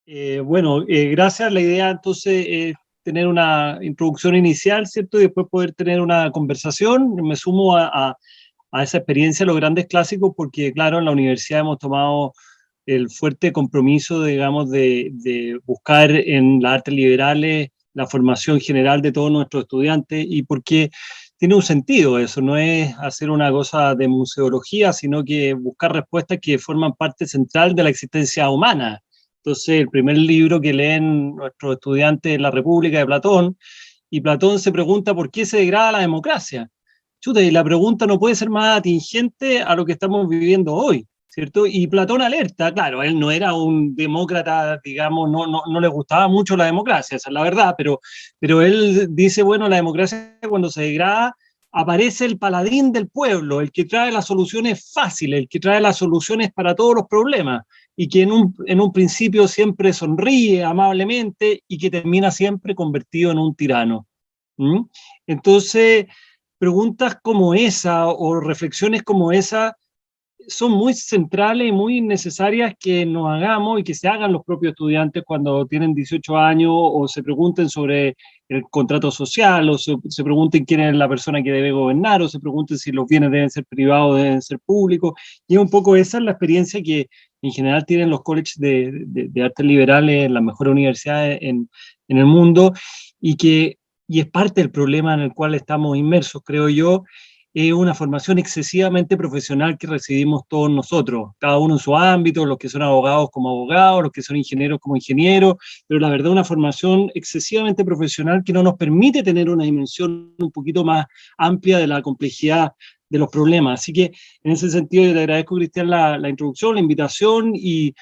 Gracias. La idea entonces es tener una introducción inicial, ¿cierto? Y después poder tener una conversación. Me sumo a esa experiencia de los grandes clásicos porque, claro, en la universidad hemos tomado el fuerte compromiso, digamos, de buscar en las artes liberales la formación general de todos nuestros estudiantes y porque tiene un sentido eso, no es hacer una cosa de museología, sino que buscar respuestas que forman parte central de la existencia humana. Entonces, el primer libro que leen nuestros estudiantes es La República de Platón, y Platón se pregunta por qué se degrada la democracia. Chuta, y la pregunta no puede ser más atingente a lo que estamos viviendo hoy, ¿cierto? Y Platón alerta, claro, él no era un demócrata, digamos, no le gustaba mucho la democracia, esa es la verdad, pero él dice, bueno, la democracia cuando se degrada, aparece el paladín del pueblo, el que trae las soluciones fáciles, el que trae las soluciones para todos los problemas, y que en un principio siempre sonríe amablemente y que termina siempre convertido en un tirano. ¿Mm? Entonces, preguntas como esa o reflexiones como esa son muy centrales y muy necesarias que nos hagamos y que se hagan los propios estudiantes cuando tienen 18 años o se pregunten sobre el contrato social o se pregunten quién es la persona que debe gobernar o se pregunten si los bienes deben ser privados o deben ser públicos. Y un poco esa es la experiencia que en general tienen los colleges de artes liberales, las mejores universidades en el mundo y es parte del problema en el cual estamos inmersos, creo yo, es una formación excesivamente profesional que recibimos todos nosotros, cada uno en su ámbito, los que son abogados como abogados, los que son ingenieros como ingenieros, pero la verdad una formación excesivamente profesional que no nos permite tener una dimensión un poquito más amplia de la complejidad de los problemas. Así que en ese sentido yo te agradezco, Cristian, la introducción, la invitación y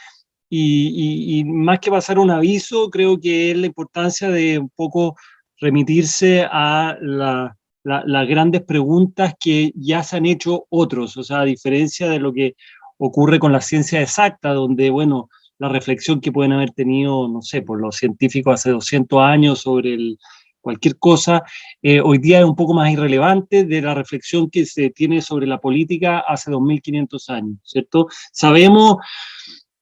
más que pasar un aviso, creo que es la importancia de un poco remitirse a las grandes preguntas que ya se han hecho otros, o sea, a diferencia de lo que ocurre con la ciencia exacta, donde, bueno, la reflexión que pueden haber tenido, no sé, por los científicos hace 200 años sobre cualquier cosa, hoy día es un poco más irrelevante de la reflexión que se tiene sobre la política hace 2500 años, ¿cierto? Sabemos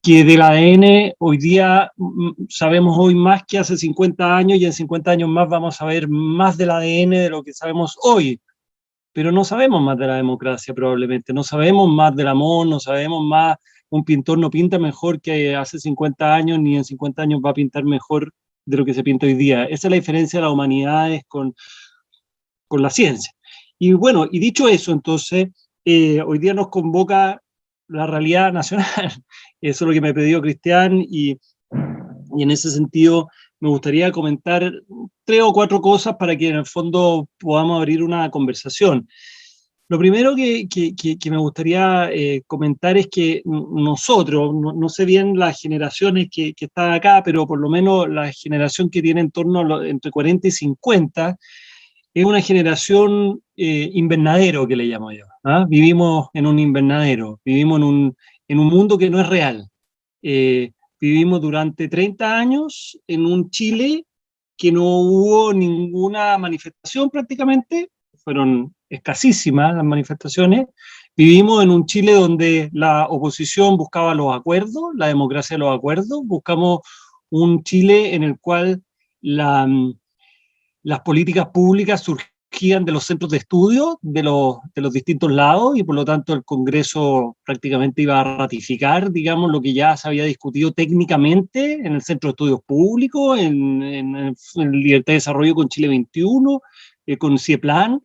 que del ADN hoy día sabemos hoy más que hace 50 años y en 50 años más vamos a ver más del ADN de lo que sabemos hoy, pero no sabemos más de la democracia probablemente, no sabemos más del amor, no sabemos más, un pintor no pinta mejor que hace 50 años ni en 50 años va a pintar mejor de lo que se pinta hoy día. Esa es la diferencia de las humanidades con la ciencia. Y bueno, y dicho eso, entonces, hoy día nos convoca la realidad nacional. Eso es lo que me pidió Cristian y en ese sentido me gustaría comentar 3 o 4 cosas para que en el fondo podamos abrir una conversación. Lo primero que me gustaría comentar es que nosotros, no sé bien las generaciones que están acá, pero por lo menos la generación que tiene en torno a entre 40 y 50, es una generación invernadero que le llamo yo. ¿Ah? Vivimos en un invernadero, vivimos en un mundo que no es real. Eh, Vivimos durante 30 años en un Chile que no hubo ninguna manifestación prácticamente, fueron escasísimas las manifestaciones. Vivimos en un Chile donde la oposición buscaba los acuerdos, la democracia de los acuerdos, buscamos un Chile en el cual las políticas públicas surgían de los centros de estudio de los distintos lados y por lo tanto el Congreso prácticamente iba a ratificar, digamos, lo que ya se había discutido técnicamente en el Centro de Estudios Públicos, en Libertad de Desarrollo con Chile 21, con CIEPLAN.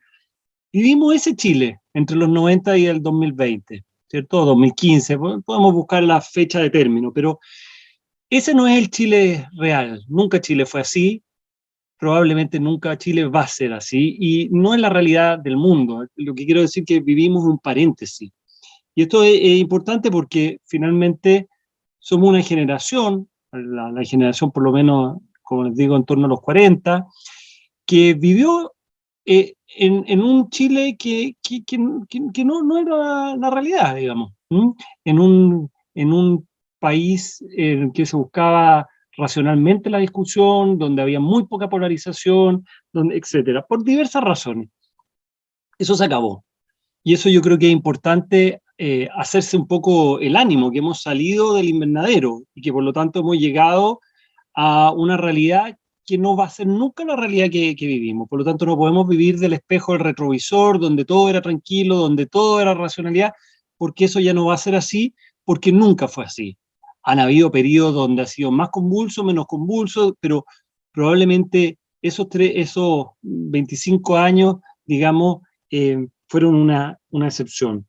Vivimos ese Chile entre los 90 y el 2020, ¿cierto? 2015, podemos buscar la fecha de término, pero ese no es el Chile real. Nunca Chile fue así, probablemente nunca Chile va a ser así y no es la realidad del mundo. Lo que quiero decir es que vivimos un paréntesis. Y esto es importante porque finalmente somos una generación, la generación por lo menos, como les digo, en torno a los 40, que vivió en un Chile que no era la realidad, digamos. ¿Mm? En un país en el que se buscaba racionalmente la discusión, donde había muy poca polarización, donde, etcétera, por diversas razones. Eso se acabó. Y eso yo creo que es importante hacerse un poco el ánimo, que hemos salido del invernadero y que por lo tanto hemos llegado a una realidad que no va a ser nunca la realidad que vivimos. Por lo tanto, no podemos vivir del espejo del retrovisor, donde todo era tranquilo, donde todo era racionalidad, porque eso ya no va a ser así, porque nunca fue así. Han habido periodos donde ha sido más convulso, menos convulso, pero probablemente esos 25 años, digamos, fueron una excepción.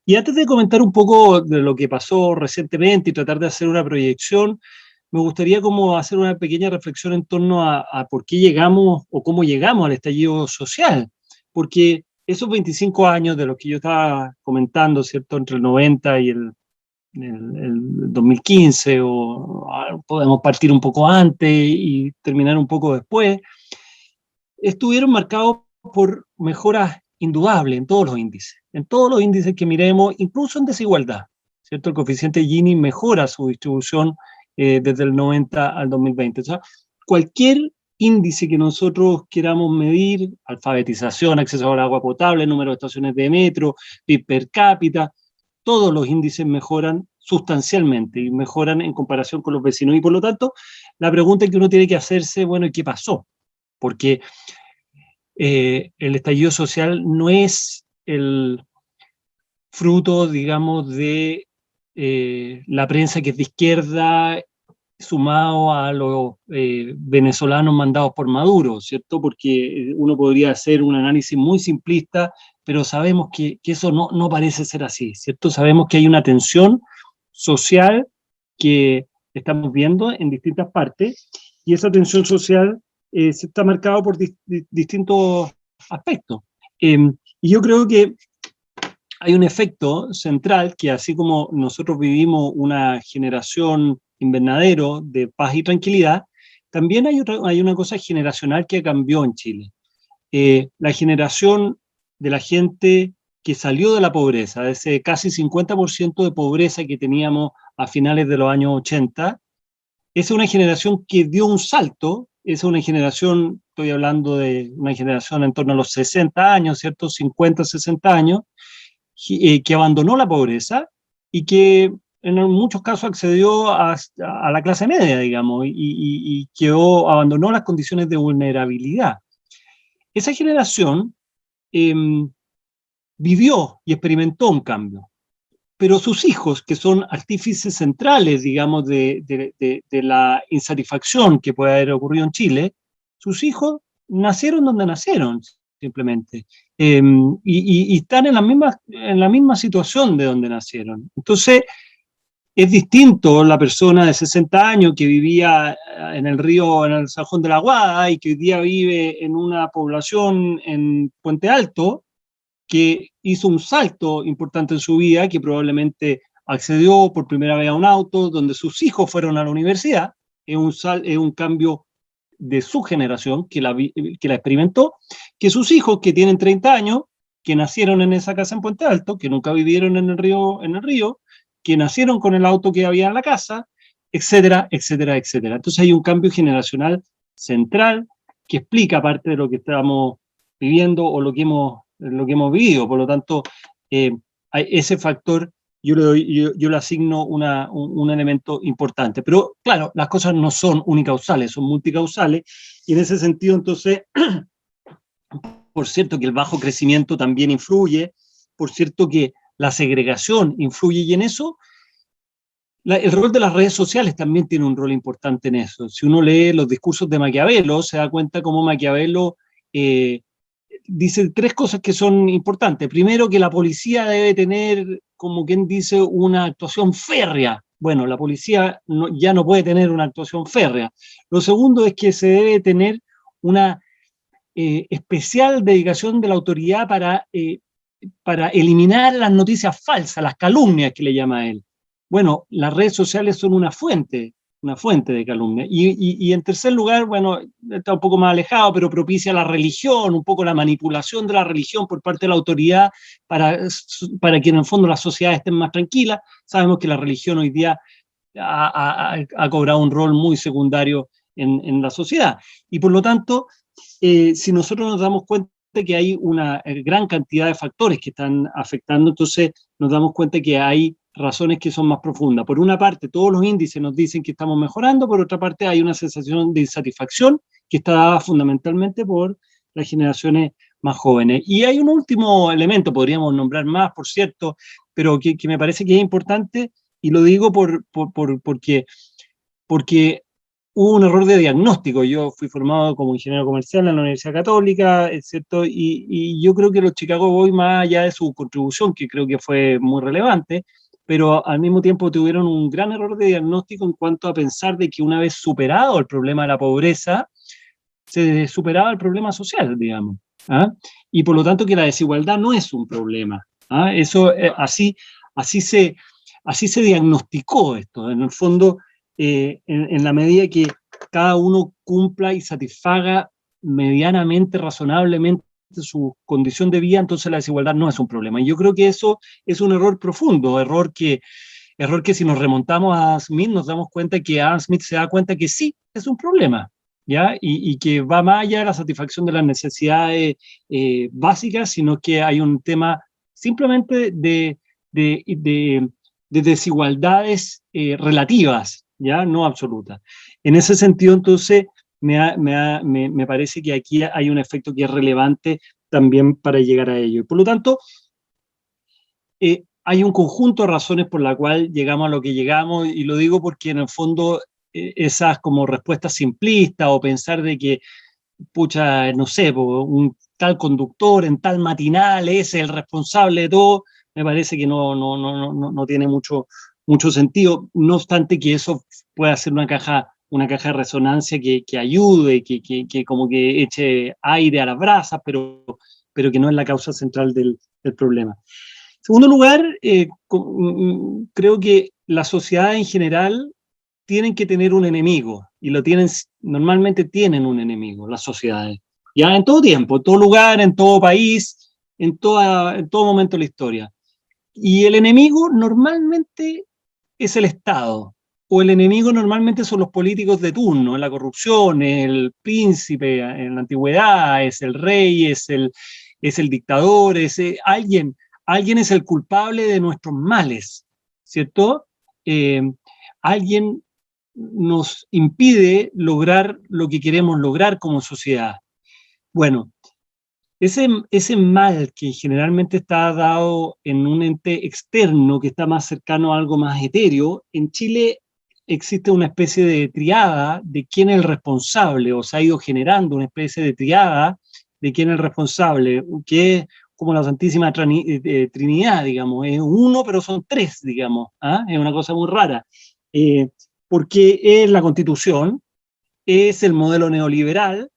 Y antes de comentar un poco de lo que pasó recientemente y tratar de hacer una proyección, me gustaría como hacer una pequeña reflexión en torno a por qué llegamos o cómo llegamos al estallido social. Porque esos 25 años de los que yo estaba comentando, ¿cierto? Entre el 90 y el 2015, o podemos partir un poco antes y terminar un poco después, estuvieron marcados por mejoras indudables en todos los índices que miremos, incluso en desigualdad, ¿cierto? El coeficiente Gini mejora su distribución desde el 90 al 2020. O sea, cualquier índice que nosotros queramos medir, alfabetización, acceso al agua potable, número de estaciones de metro, PIB per cápita, todos los índices mejoran sustancialmente y mejoran en comparación con los vecinos. Y por lo tanto, la pregunta que uno tiene que hacerse, bueno, ¿y qué pasó? Porque el estallido social no es el fruto, digamos, de la prensa que es de izquierda sumado a los venezolanos mandados por Maduro, ¿cierto? Porque uno podría hacer un análisis muy simplista, pero sabemos que eso no parece ser así, ¿cierto? Sabemos que hay una tensión social que estamos viendo en distintas partes, y esa tensión social se está marcada por distintos aspectos. Y yo creo que hay un efecto central que, así como nosotros vivimos una generación invernadero de paz y tranquilidad, también hay una cosa generacional que cambió en Chile. La generación de la gente que salió de la pobreza, de ese casi 50% de pobreza que teníamos a finales de los años 80, es una generación que dio un salto, es una generación, estoy hablando de una generación en torno a los 60 años, ¿cierto? 50, 60 años, que abandonó la pobreza y que en muchos casos accedió a la clase media, digamos, y abandonó las condiciones de vulnerabilidad. Esa generación eh, vivió y experimentó un cambio, pero sus hijos, que son artífices centrales, digamos, de la insatisfacción que puede haber ocurrido en Chile, sus hijos nacieron donde nacieron, simplemente, y están en la misma situación de donde nacieron. Entonces, es distinto la persona de 60 años que vivía en el río, en el Sajón de la Guada, y que hoy día vive en una población en Puente Alto, que hizo un salto importante en su vida, que probablemente accedió por primera vez a un auto, donde sus hijos fueron a la universidad. Es un cambio de su generación que la experimentó, que sus hijos, que tienen 30 años, que nacieron en esa casa en Puente Alto, que nunca vivieron en el río, que nacieron con el auto que había en la casa, etcétera, etcétera, etcétera. Entonces hay un cambio generacional central que explica parte de lo que estamos viviendo o lo que hemos vivido. Por lo tanto, ese factor yo le asigno un elemento importante. Pero claro, las cosas no son unicausales, son multicausales, y en ese sentido, entonces, por cierto que el bajo crecimiento también influye, por cierto que la segregación influye, y en eso el rol de las redes sociales también tiene un rol importante en eso. Si uno lee los discursos de Maquiavelo, se da cuenta cómo Maquiavelo dice tres cosas que son importantes. Primero, que la policía debe tener, como quien dice, una actuación férrea. Bueno, la policía ya no puede tener una actuación férrea. Lo segundo es que se debe tener una especial dedicación de la autoridad para eliminar las noticias falsas, las calumnias que le llama él. Bueno, las redes sociales son una fuente de calumnia. Y en tercer lugar, bueno, está un poco más alejado, pero propicia la religión, un poco la manipulación de la religión por parte de la autoridad para que en el fondo las sociedades estén más tranquilas. Sabemos que la religión hoy día ha cobrado un rol muy secundario en la sociedad. Y por lo tanto, si nosotros nos damos cuenta que hay una gran cantidad de factores que están afectando, entonces nos damos cuenta que hay razones que son más profundas. Por una parte, todos los índices nos dicen que estamos mejorando, por otra parte hay una sensación de insatisfacción que está dada fundamentalmente por las generaciones más jóvenes. Y hay un último elemento, podríamos nombrar más, por cierto, pero que me parece que es importante, y lo digo porque hubo un error de diagnóstico. Yo fui formado como ingeniero comercial en la Universidad Católica, ¿cierto? Y yo creo que los Chicago Boys, más allá de su contribución, que creo que fue muy relevante, pero al mismo tiempo tuvieron un gran error de diagnóstico en cuanto a pensar de que una vez superado el problema de la pobreza, se superaba el problema social, digamos. ¿Ah? Y por lo tanto que la desigualdad no es un problema. ¿Ah? Eso, así se diagnosticó esto. En el fondo, en la medida que cada uno cumpla y satisfaga medianamente, razonablemente su condición de vida, entonces la desigualdad no es un problema. Y yo creo que eso es un error profundo, error que si nos remontamos a Adam Smith, nos damos cuenta que Adam Smith se da cuenta que sí, es un problema, ¿ya? Y que va más allá de la satisfacción de las necesidades básicas, sino que hay un tema simplemente de desigualdades relativas, ¿ya? No absolutas. En ese sentido, entonces, me parece que aquí hay un efecto que es relevante también para llegar a ello. Por lo tanto, hay un conjunto de razones por la cual llegamos a lo que llegamos, y lo digo porque en el fondo esas como respuestas simplistas o pensar de que, pucha, no sé, un tal conductor en tal matinal es el responsable de todo, me parece que no tiene mucho sentido, no obstante que eso pueda ser una caja de resonancia que ayude, que como que eche aire a las brasas, pero que no es la causa central del problema. En segundo lugar, creo que la sociedad en general tienen que tener un enemigo, y normalmente tienen un enemigo, las sociedades, ya en todo tiempo, en todo lugar, en todo país, en todo momento de la historia. Y el enemigo normalmente es el Estado, o el enemigo normalmente son los políticos de turno, la corrupción, el príncipe en la antigüedad, es el rey, es el dictador, alguien es el culpable de nuestros males, ¿cierto? Alguien nos impide lograr lo que queremos lograr como sociedad. Bueno, ese mal que generalmente está dado en un ente externo que está más cercano a algo más etéreo, en Chile existe una especie de triada de quién es el responsable, o se ha ido generando una especie de triada de quién es el responsable, que es como la Santísima Trinidad, digamos, es uno, pero son tres, digamos, ¿ah? Es una cosa muy rara, porque es la Constitución, es el modelo neoliberal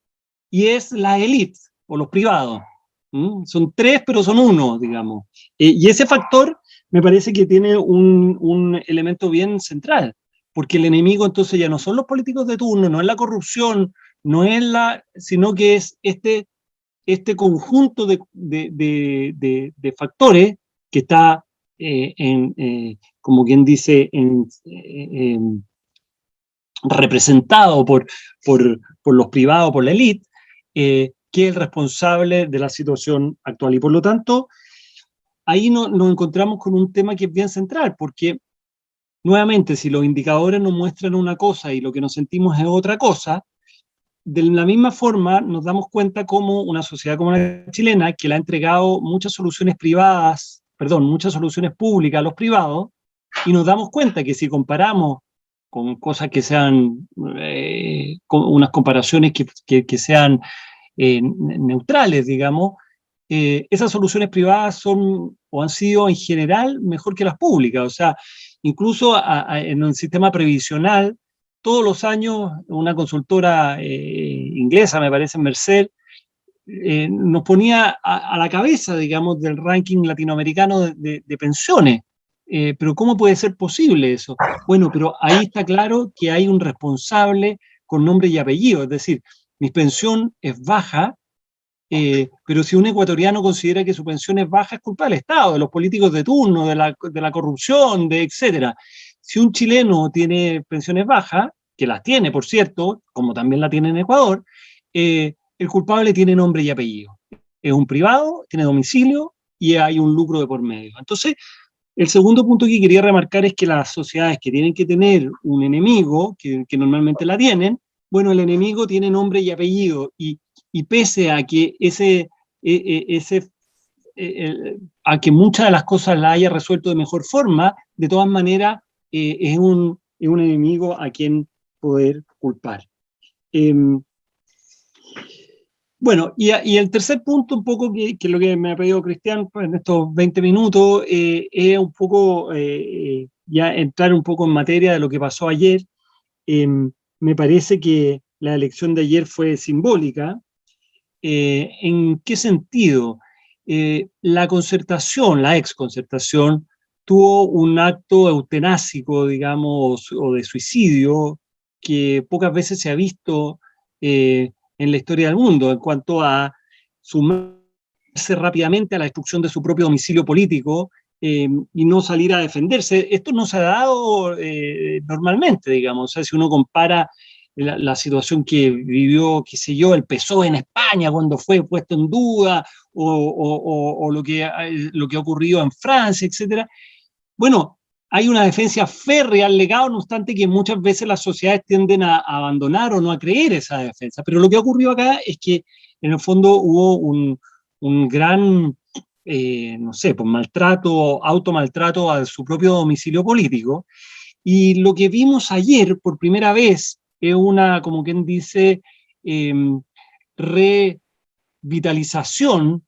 y es la élite o los privados. Son tres, pero son uno, digamos. Y ese factor me parece que tiene un elemento bien central, porque el enemigo entonces ya no son los políticos de turno, no es la corrupción, sino que es este conjunto de factores que está, como quien dice, representado por los privados, por la élite, que es el responsable de la situación actual. Y por lo tanto, ahí nos encontramos con un tema que es bien central, porque nuevamente, si los indicadores nos muestran una cosa y lo que nos sentimos es otra cosa, de la misma forma nos damos cuenta como una sociedad como la chilena, que le ha entregado muchas soluciones muchas soluciones públicas a los privados, y nos damos cuenta que si comparamos con cosas que sean, con unas comparaciones que sean neutrales, digamos, esas soluciones privadas son o han sido en general mejor que las públicas. O sea, incluso en un sistema previsional, todos los años una consultora inglesa, me parece, Mercer, nos ponía a la cabeza, digamos, del ranking latinoamericano de pensiones. Pero ¿cómo puede ser posible eso? Bueno, pero ahí está claro que hay un responsable con nombre y apellido, es decir, mi pensión es baja, pero si un ecuatoriano considera que su pensión es baja, es culpa del Estado, de los políticos de turno, de la corrupción, etcétera. Si un chileno tiene pensiones bajas, que las tiene, por cierto, como también la tiene en Ecuador, el culpable tiene nombre y apellido. Es un privado, tiene domicilio y hay un lucro de por medio. Entonces, El segundo punto que quería remarcar es que las sociedades que tienen que tener un enemigo, que normalmente la tienen, bueno, el enemigo tiene nombre y apellido, y pese a que ese a que muchas de las cosas las haya resuelto de mejor forma, de todas maneras es un enemigo a quien poder culpar. Bueno, y el tercer punto, un poco, que lo que me ha pedido Cristian pues, en estos 20 minutos, es un poco ya entrar un poco en materia de lo que pasó ayer. Eh, Me parece que la elección de ayer fue simbólica. ¿En qué sentido? La concertación, la exconcertación, tuvo un acto eutanásico, digamos, o de suicidio, que pocas veces se ha visto en la historia del mundo, en cuanto a sumarse rápidamente a la destrucción de su propio domicilio político y no salir a defenderse. Esto no se ha dado normalmente, digamos. O sea, si uno compara la situación que vivió, qué sé yo, el PSOE en España cuando fue puesto en duda, o lo que ha ocurrido en Francia, etcétera. Bueno, hay una defensa férrea al legado, no obstante que muchas veces las sociedades tienden a abandonar o no a creer esa defensa. Pero lo que ha ocurrido acá es que en el fondo hubo un gran, no sé, pues maltrato, automaltrato a su propio domicilio político. Y lo que vimos ayer por primera vez es una, como quien dice, eh, revitalización,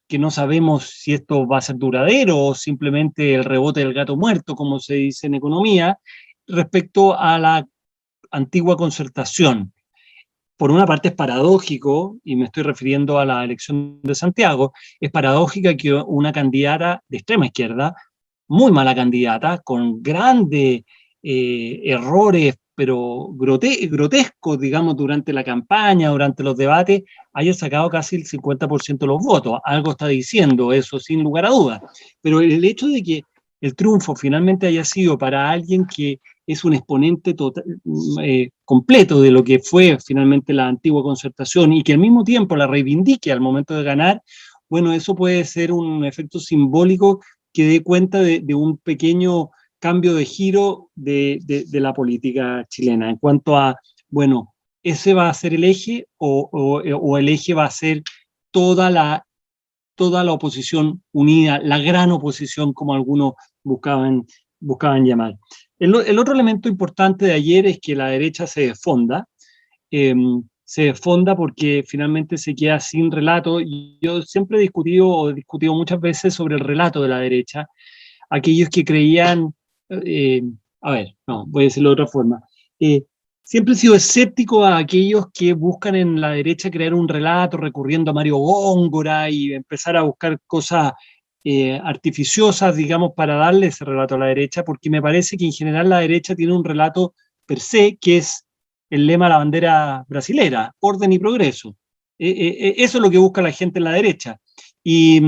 que no sabemos si esto va a ser duradero o simplemente el rebote del gato muerto, como se dice en economía, respecto a la antigua concertación. Por una parte es paradójico, y me estoy refiriendo a la elección de Santiago, es paradójica que una candidata de extrema izquierda, muy mala candidata, con grandes errores, pero grotescos, digamos, durante la campaña, durante los debates, haya sacado casi el 50% de los votos. Algo está diciendo eso, sin lugar a dudas. Pero el hecho de que el triunfo finalmente haya sido para alguien que es un exponente total, completo de lo que fue finalmente la antigua concertación y que al mismo tiempo la reivindique al momento de ganar, bueno, eso puede ser un efecto simbólico que dé cuenta de un pequeño cambio de giro de la política chilena en cuanto a, bueno, ese va a ser el eje o el eje va a ser toda la oposición unida, la gran oposición como algunos buscaban llamar. El otro elemento importante de ayer es que la derecha eh, se desfonda porque finalmente se queda sin relato. Y yo siempre he discutido muchas veces sobre el relato de la derecha, aquellos que creían, eh, a ver, no, voy a decirlo de otra forma, eh, siempre he sido escéptico a aquellos que buscan en la derecha crear un relato recurriendo a Mario Góngora y empezar a buscar cosas artificiosas, digamos, para darle ese relato a la derecha, porque me parece que en general la derecha tiene un relato per se, que es el lema de la bandera brasilera, orden y progreso. Eso es lo que busca la gente en la derecha. Y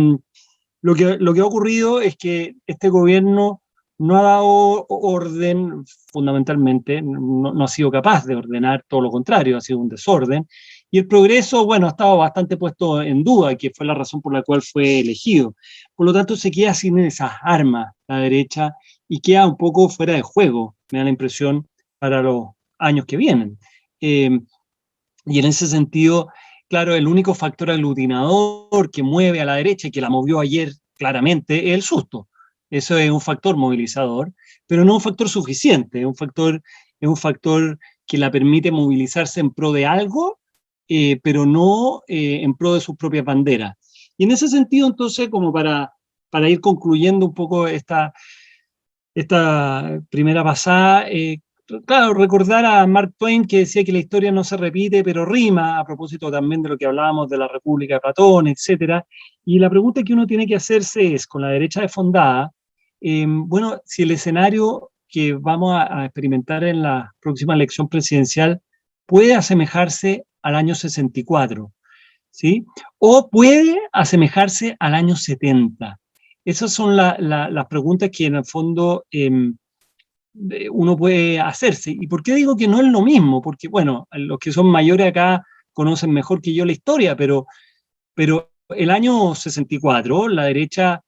lo que ha ocurrido es que este gobierno no ha dado orden, fundamentalmente, no ha sido capaz de ordenar, todo lo contrario, ha sido un desorden. Y el progreso, bueno, ha estado bastante puesto en duda, que fue la razón por la cual fue elegido. Por lo tanto, se queda sin esas armas la derecha y queda un poco fuera de juego, me da la impresión, para los años que vienen. Y en ese sentido, claro, el único factor aglutinador que mueve a la derecha y que la movió ayer claramente es el susto. Eso es un factor movilizador, pero no un factor suficiente, es un factor que la permite movilizarse en pro de algo, pero no en pro de sus propias banderas. Y en ese sentido, entonces, como para ir concluyendo un poco esta primera pasada, claro, recordar a Mark Twain que decía que la historia no se repite, pero rima, a propósito también de lo que hablábamos de la República de Platón, etc. Y la pregunta que uno tiene que hacerse es, con la derecha desfondada, bueno, si el escenario que vamos a experimentar en la próxima elección presidencial puede asemejarse al año 64, ¿sí? O puede asemejarse al año 70. Esas son las preguntas que en el fondo uno puede hacerse. ¿Y por qué digo que no es lo mismo? Porque, bueno, los que son mayores acá conocen mejor que yo la historia, pero el año 64 la derecha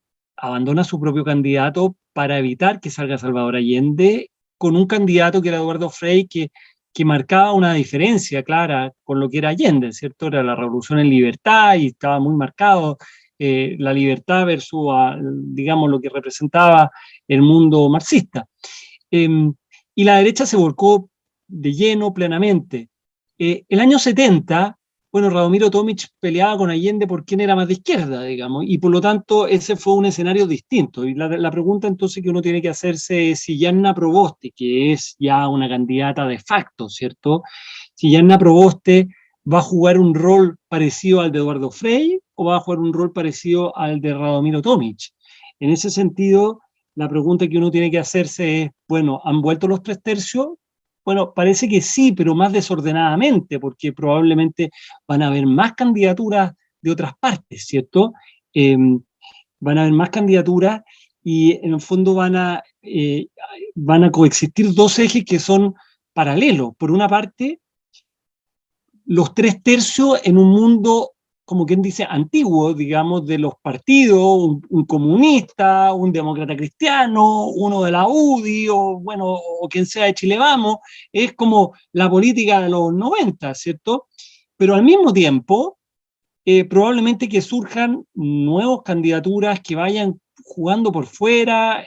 abandona su propio candidato para evitar que salga Salvador Allende, con un candidato que era Eduardo Frei, que marcaba una diferencia clara con lo que era Allende, ¿cierto? Era la revolución en libertad y estaba muy marcado la libertad versus, digamos, lo que representaba el mundo marxista. Y la derecha se volcó de lleno, plenamente. El año 70, bueno, Radomiro Tomic peleaba con Allende por quién era más de izquierda, digamos, y por lo tanto ese fue un escenario distinto. Y la pregunta entonces que uno tiene que hacerse es si Yanna Proboste, que es ya una candidata de facto, ¿cierto? Si Yanna Proboste va a jugar un rol parecido al de Eduardo Frei o va a jugar un rol parecido al de Radomiro Tomic. En ese sentido, la pregunta que uno tiene que hacerse es, bueno, ¿han vuelto los 3/3? Bueno, parece que sí, pero más desordenadamente, porque probablemente van a haber más candidaturas de otras partes, ¿cierto? Van a haber más candidaturas y en el fondo van a coexistir dos ejes que son paralelos. Por una parte, los 3/3 en un mundo, como quien dice, antiguo, digamos, de los partidos, un comunista, un demócrata cristiano, uno de la UDI, o bueno, o quien sea de Chile Vamos, es como la política de los 90, ¿cierto? Pero al mismo tiempo, probablemente que surjan nuevas candidaturas que vayan jugando por fuera,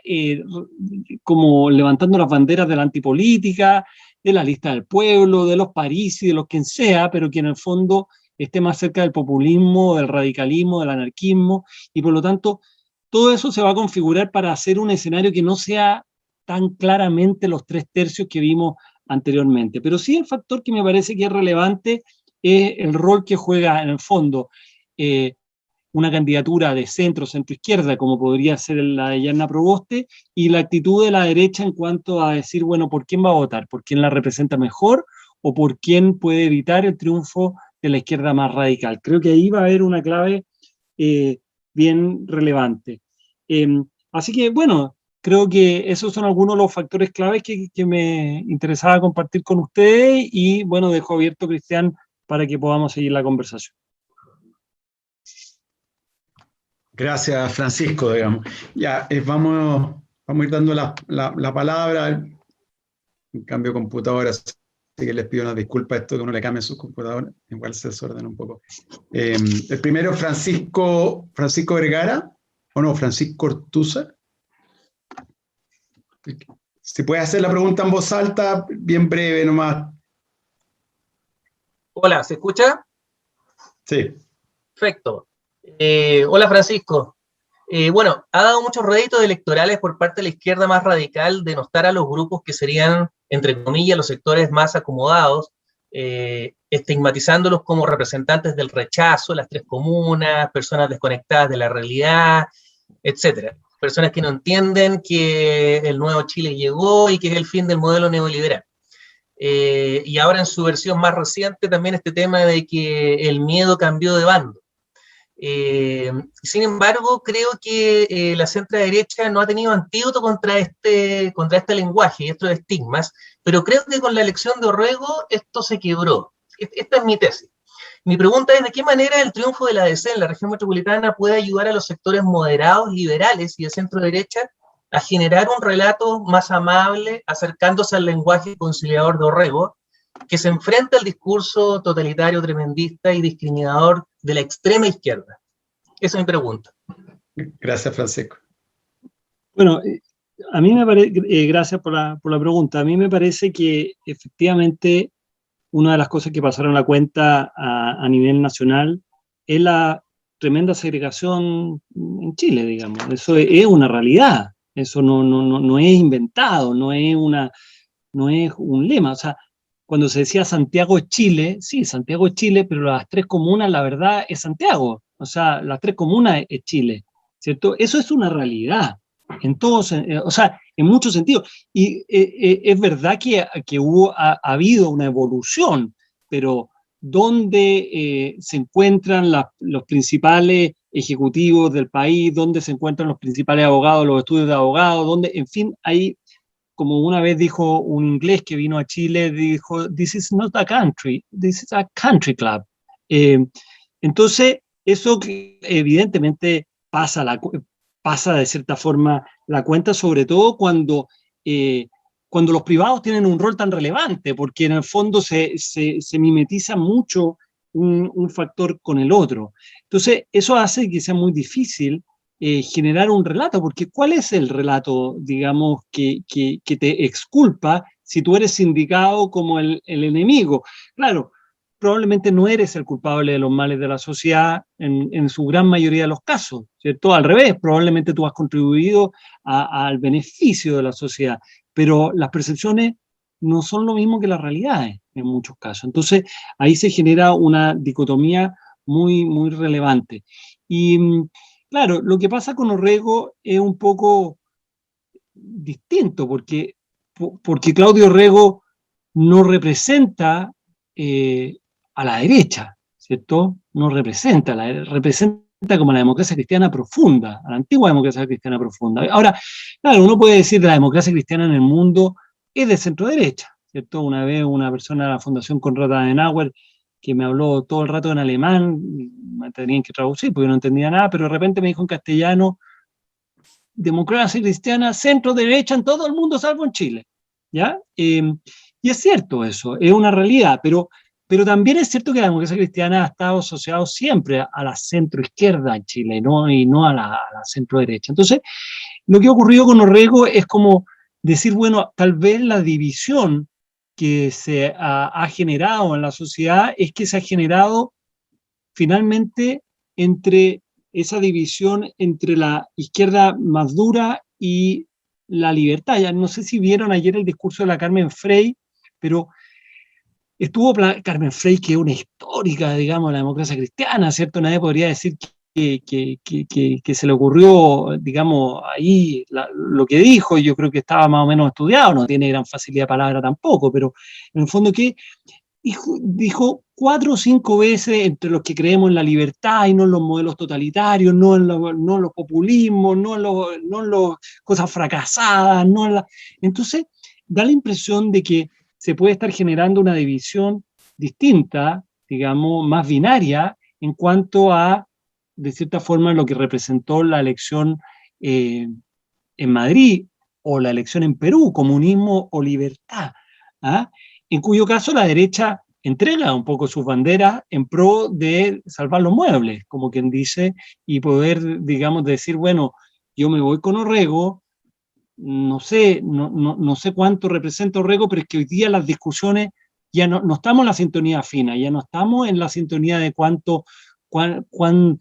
como levantando las banderas de la antipolítica, de la lista del pueblo, de los Parisi, de los quien sea, pero que en el fondo esté más cerca del populismo, del radicalismo, del anarquismo, y por lo tanto todo eso se va a configurar para hacer un escenario que no sea tan claramente los 3/3 que vimos anteriormente. Pero sí el factor que me parece que es relevante es el rol que juega en el fondo una candidatura de centro-izquierda, como podría ser la de Yanna Proboste, y la actitud de la derecha en cuanto a decir, bueno, ¿por quién va a votar? ¿Por quién la representa mejor? ¿O por quién puede evitar el triunfo de la izquierda más radical? Creo que ahí va a haber una clave bien relevante. Así que, bueno, creo que esos son algunos de los factores claves que me interesaba compartir con ustedes y, bueno, dejo abierto, Cristian, para que podamos seguir la conversación. Gracias, Francisco, digamos. Ya, vamos a ir dando la palabra. En cambio, computadoras, así que les pido una disculpa a esto que uno le cambie sus computadoras, igual se desordena un poco. El primero, Francisco Vergara, o no, Francisco Ortuza. Si puedes hacer la pregunta en voz alta, bien breve nomás. Hola, ¿se escucha? Sí. Perfecto. Hola, Francisco. Bueno, ha dado muchos réditos electorales por parte de la izquierda más radical denostar a los grupos que serían, entre comillas, los sectores más acomodados, estigmatizándolos como representantes del rechazo, las tres comunas, personas desconectadas de la realidad, etcétera. Personas que no entienden que el nuevo Chile llegó y que es el fin del modelo neoliberal. Y ahora en su versión más reciente también este tema de que el miedo cambió de bando. Sin embargo, creo que la centro-derecha no ha tenido antídoto contra este lenguaje y estos estigmas, pero creo que con la elección de Orrego esto se quebró. Esta es mi tesis. Mi pregunta es, ¿de qué manera el triunfo de la DC en la región metropolitana puede ayudar a los sectores moderados, liberales y de centro-derecha a generar un relato más amable, acercándose al lenguaje conciliador de Orrego, que se enfrenta al discurso totalitario, tremendista y discriminador de la extrema izquierda? Esa es mi pregunta. Gracias, Francisco. Bueno, a mí me parece, gracias por la pregunta, a mí me parece que efectivamente una de las cosas que pasaron la cuenta a nivel nacional es la tremenda segregación en Chile, digamos. Eso es una realidad, eso no es inventado, no es un lema. O sea, cuando se decía Santiago es Chile, sí, Santiago es Chile, pero las tres comunas, la verdad, es Santiago. O sea, las tres comunas es Chile, ¿cierto? Eso es una realidad, en todos, o sea, en muchos sentidos. Y es verdad que ha habido una evolución, pero ¿dónde se encuentran los principales ejecutivos del país? ¿Dónde se encuentran los principales abogados, los estudios de abogados? ¿Dónde? En fin, hay, como una vez dijo un inglés que vino a Chile, dijo, this is not a country, this is a country club. Entonces, eso evidentemente pasa pasa de cierta forma la cuenta, sobre todo cuando los privados tienen un rol tan relevante, porque en el fondo se mimetiza mucho un factor con el otro. Entonces, eso hace que sea muy difícil generar un relato, porque ¿cuál es el relato, digamos, que te exculpa si tú eres indicado como el enemigo? Claro, probablemente no eres el culpable de los males de la sociedad en su gran mayoría de los casos, ¿cierto? Al revés, probablemente tú has contribuido al beneficio de la sociedad, pero las percepciones no son lo mismo que las realidades en muchos casos. Entonces, ahí se genera una dicotomía muy, muy relevante. Y claro, lo que pasa con Orrego es un poco distinto, porque Claudio Orrego no representa a la derecha, ¿cierto? No representa, representa como la democracia cristiana profunda, a la antigua democracia cristiana profunda. Ahora, claro, uno puede decir que la democracia cristiana en el mundo es de centro derecha, ¿cierto? Una vez una persona de la Fundación Konrad Adenauer que me habló todo el rato en alemán, me tenían que traducir porque no entendía nada, pero de repente me dijo en castellano, democracia cristiana, centro derecha en todo el mundo, salvo en Chile, ¿ya? Y es cierto eso, es una realidad, pero también es cierto que la democracia cristiana ha estado asociada siempre a la centro izquierda en Chile, ¿no? Y no a la centro derecha. Entonces, lo que ha ocurrido con Orrego es como decir, bueno, tal vez la división que se ha generado en la sociedad es que se ha generado finalmente entre esa división entre la izquierda más dura y la libertad. Ya no sé si vieron ayer el discurso de la Carmen Frey, pero estuvo Carmen Frey, que es una histórica, digamos, de la democracia cristiana, ¿cierto? Nadie podría decir que se le ocurrió, digamos, ahí lo que dijo. Yo creo que estaba más o menos estudiado, no tiene gran facilidad de palabra tampoco, pero en el fondo que dijo 4 o 5 veces entre los que creemos en la libertad y no en los modelos totalitarios, no en los populismos, no en las cosas fracasadas, no en la... Entonces, da la impresión de que se puede estar generando una división distinta, digamos, más binaria, en cuanto a, de cierta forma, lo que representó la elección en Madrid o la elección en Perú, comunismo o libertad, ¿ah? En cuyo caso la derecha entrega un poco sus banderas en pro de salvar los muebles, como quien dice, y poder, digamos, decir, bueno, yo me voy con Orrego, no sé cuánto representa Orrego, pero es que hoy día las discusiones ya no estamos en la sintonía fina, ya no estamos en la sintonía de cuán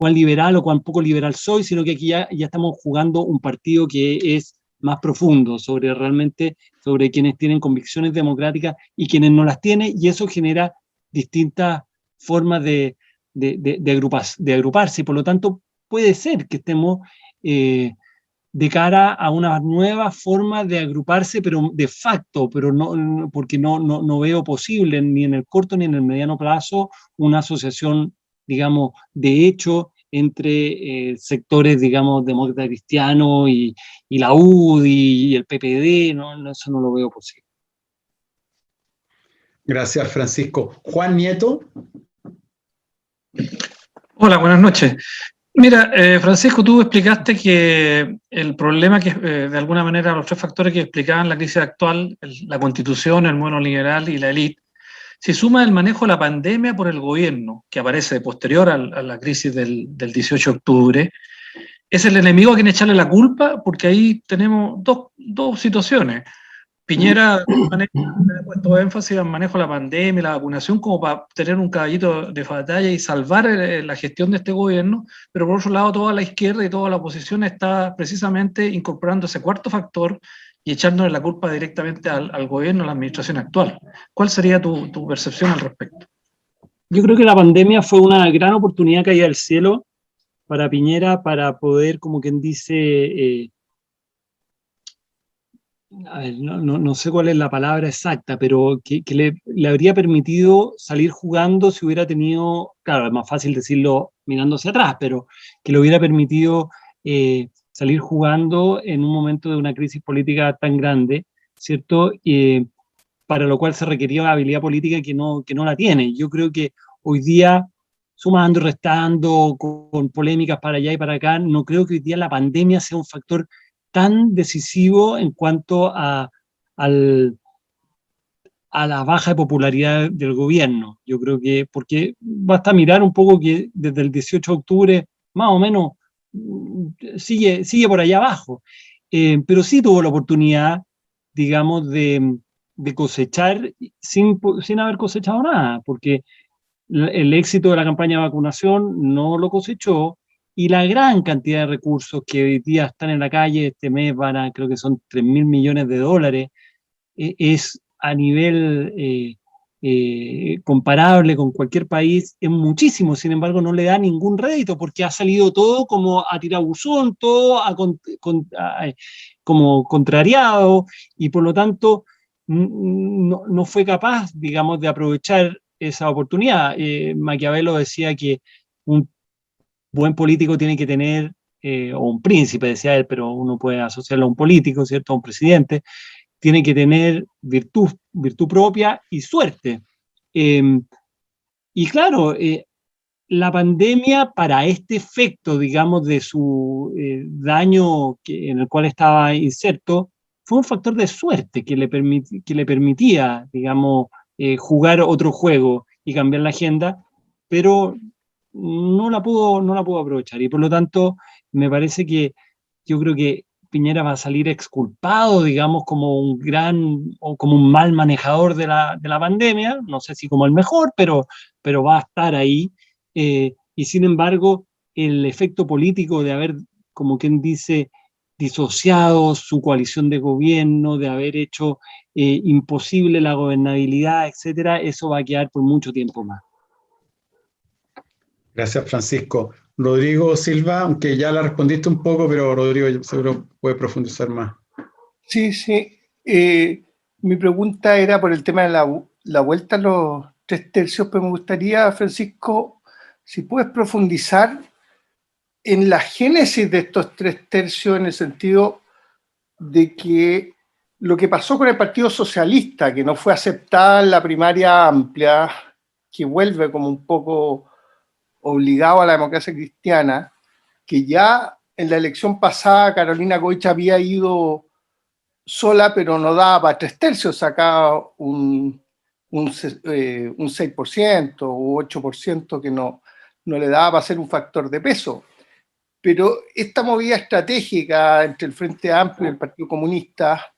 liberal o cuán poco liberal soy, sino que aquí ya estamos jugando un partido que es más profundo sobre quienes tienen convicciones democráticas y quienes no las tienen, y eso genera distintas formas de agruparse, y por lo tanto puede ser que estemos de cara a una nueva forma de agruparse, pero de facto, pero no, porque no veo posible ni en el corto ni en el mediano plazo una asociación, digamos, de hecho entre sectores, digamos, demócrata cristiano y la UDI y el PPD, eso no lo veo posible. Gracias, Francisco. Juan Nieto. Hola, buenas noches. Mira, Francisco, tú explicaste que el problema que de alguna manera los 3 factores que explicaban la crisis actual, la constitución, el modelo liberal y la élite, se suma el manejo de la pandemia por el gobierno, que aparece posterior a la crisis del 18 de octubre. ¿Es el enemigo a quien echarle la culpa? Porque ahí tenemos dos situaciones. Piñera ha puesto énfasis en manejo de la pandemia y la vacunación como para tener un caballito de batalla y salvar la gestión de este gobierno, pero por otro lado toda la izquierda y toda la oposición está precisamente incorporando ese cuarto factor y echándole la culpa directamente al gobierno, a la administración actual. ¿Cuál sería tu percepción al respecto? Yo creo que la pandemia fue una gran oportunidad caída del cielo para Piñera para poder, como quien dice, a ver, no sé cuál es la palabra exacta, pero que le habría permitido salir jugando si hubiera tenido, claro, es más fácil decirlo mirando hacia atrás, pero que le hubiera permitido salir jugando en un momento de una crisis política tan grande, ¿cierto? Para lo cual se requería habilidad política que no la tiene. Yo creo que hoy día sumando, restando, con polémicas para allá y para acá, no creo que hoy día la pandemia sea un factor tan decisivo en cuanto a la baja de popularidad del gobierno. Yo creo que, porque basta mirar un poco que desde el 18 de octubre, más o menos, sigue por allá abajo. Pero sí tuvo la oportunidad, digamos, de cosechar sin haber cosechado nada, porque el éxito de la campaña de vacunación no lo cosechó, y la gran cantidad de recursos que hoy día están en la calle, este mes creo que son 3.000 millones de dólares, es a nivel comparable con cualquier país, es muchísimo. Sin embargo, no le da ningún rédito porque ha salido todo como a tirabuzón, todo como contrariado, y por lo tanto no fue capaz, digamos, de aprovechar esa oportunidad. Maquiavelo decía que un buen político tiene que tener, o un príncipe, decía él, pero uno puede asociarlo a un político, ¿cierto? A un presidente, tiene que tener virtud propia y suerte. Y claro, la pandemia, para este efecto, digamos, de su daño en el cual estaba inserto, fue un factor de suerte que le permitía, digamos, jugar otro juego y cambiar la agenda, pero no la pudo aprovechar. Y por lo tanto, me parece que yo creo que Piñera va a salir exculpado, digamos, como un o como un mal manejador de la pandemia, no sé si como el mejor, pero va a estar ahí. Y sin embargo, el efecto político de haber, como quien dice, disociado su coalición de gobierno, de haber hecho imposible la gobernabilidad, etcétera, eso va a quedar por mucho tiempo más. Gracias, Francisco. Rodrigo Silva, aunque ya la respondiste un poco, pero Rodrigo seguro puede profundizar más. Sí, sí. Mi pregunta era por el tema de la vuelta a los 3/3, pero me gustaría, Francisco, si puedes profundizar en la génesis de estos 3/3, en el sentido de que lo que pasó con el Partido Socialista, que no fue aceptada en la primaria amplia, que vuelve como un poco obligado a la democracia cristiana, que ya en la elección pasada Carolina Goich había ido sola, pero no daba para 3/3, sacaba un 6% u 8% que no le daba para ser un factor de peso. Pero esta movida estratégica entre el Frente Amplio y el Partido Comunista,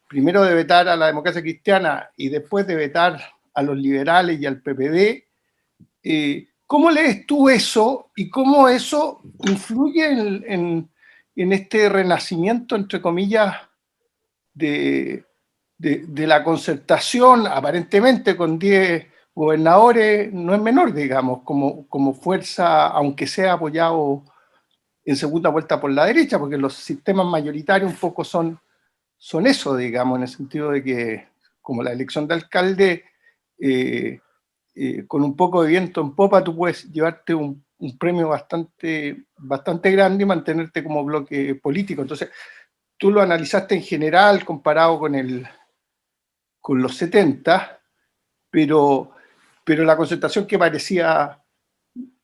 primero de vetar a la democracia cristiana y después de vetar a los liberales y al PPD, ¿cómo lees tú eso y cómo eso influye en este renacimiento, entre comillas, de la concertación, aparentemente con 10 gobernadores? No es menor, digamos, como fuerza, aunque sea apoyado en segunda vuelta por la derecha, porque los sistemas mayoritarios un poco son eso, digamos, en el sentido de que, como la elección de alcalde, con un poco de viento en popa tú puedes llevarte un premio bastante grande y mantenerte como bloque político. Entonces, tú lo analizaste en general comparado con los 70, pero la concertación que parecía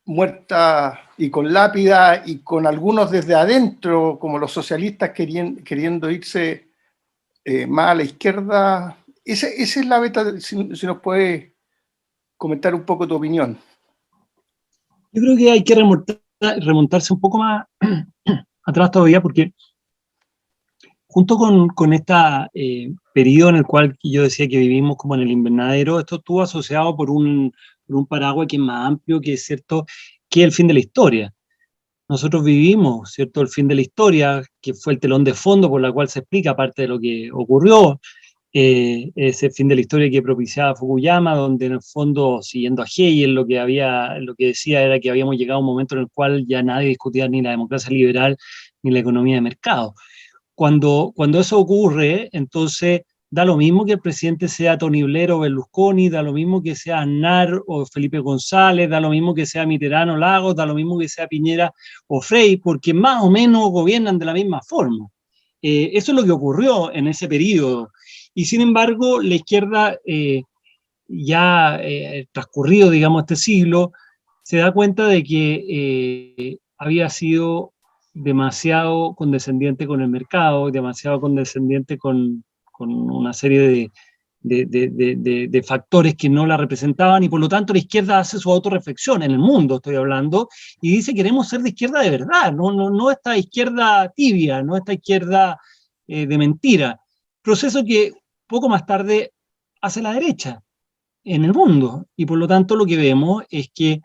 muerta y con lápida y con algunos desde adentro, como los socialistas queriendo irse más a la izquierda, esa es la beta, si nos puede comentar un poco tu opinión. Yo creo que hay que remontarse un poco más atrás todavía, porque junto con este periodo en el cual yo decía que vivimos como en el invernadero, esto estuvo asociado por un paraguas que es más amplio, que es cierto, que es el fin de la historia. Nosotros vivimos, ¿cierto?, el fin de la historia, que fue el telón de fondo por la cual se explica parte de lo que ocurrió, ese fin de la historia que propiciaba Fukuyama, donde en el fondo, siguiendo a Hegel, lo que decía era que habíamos llegado a un momento en el cual ya nadie discutía ni la democracia liberal ni la economía de mercado. Cuando eso ocurre, entonces da lo mismo que el presidente sea Tony Blair o Berlusconi, da lo mismo que sea Aznar o Felipe González, da lo mismo que sea Mitterrand o Lagos, da lo mismo que sea Piñera o Frey, porque más o menos gobiernan de la misma forma. Eso es lo que ocurrió en ese periodo. Y sin embargo, la izquierda, ya transcurrido, digamos, este siglo, se da cuenta de que había sido demasiado condescendiente con el mercado, demasiado condescendiente con una serie de factores que no la representaban, y por lo tanto la izquierda hace su autorreflexión en el mundo, estoy hablando, y dice: queremos ser de izquierda de verdad, no esta izquierda tibia, no esta izquierda de mentira. Proceso que poco más tarde hace la derecha en el mundo, y por lo tanto lo que vemos es que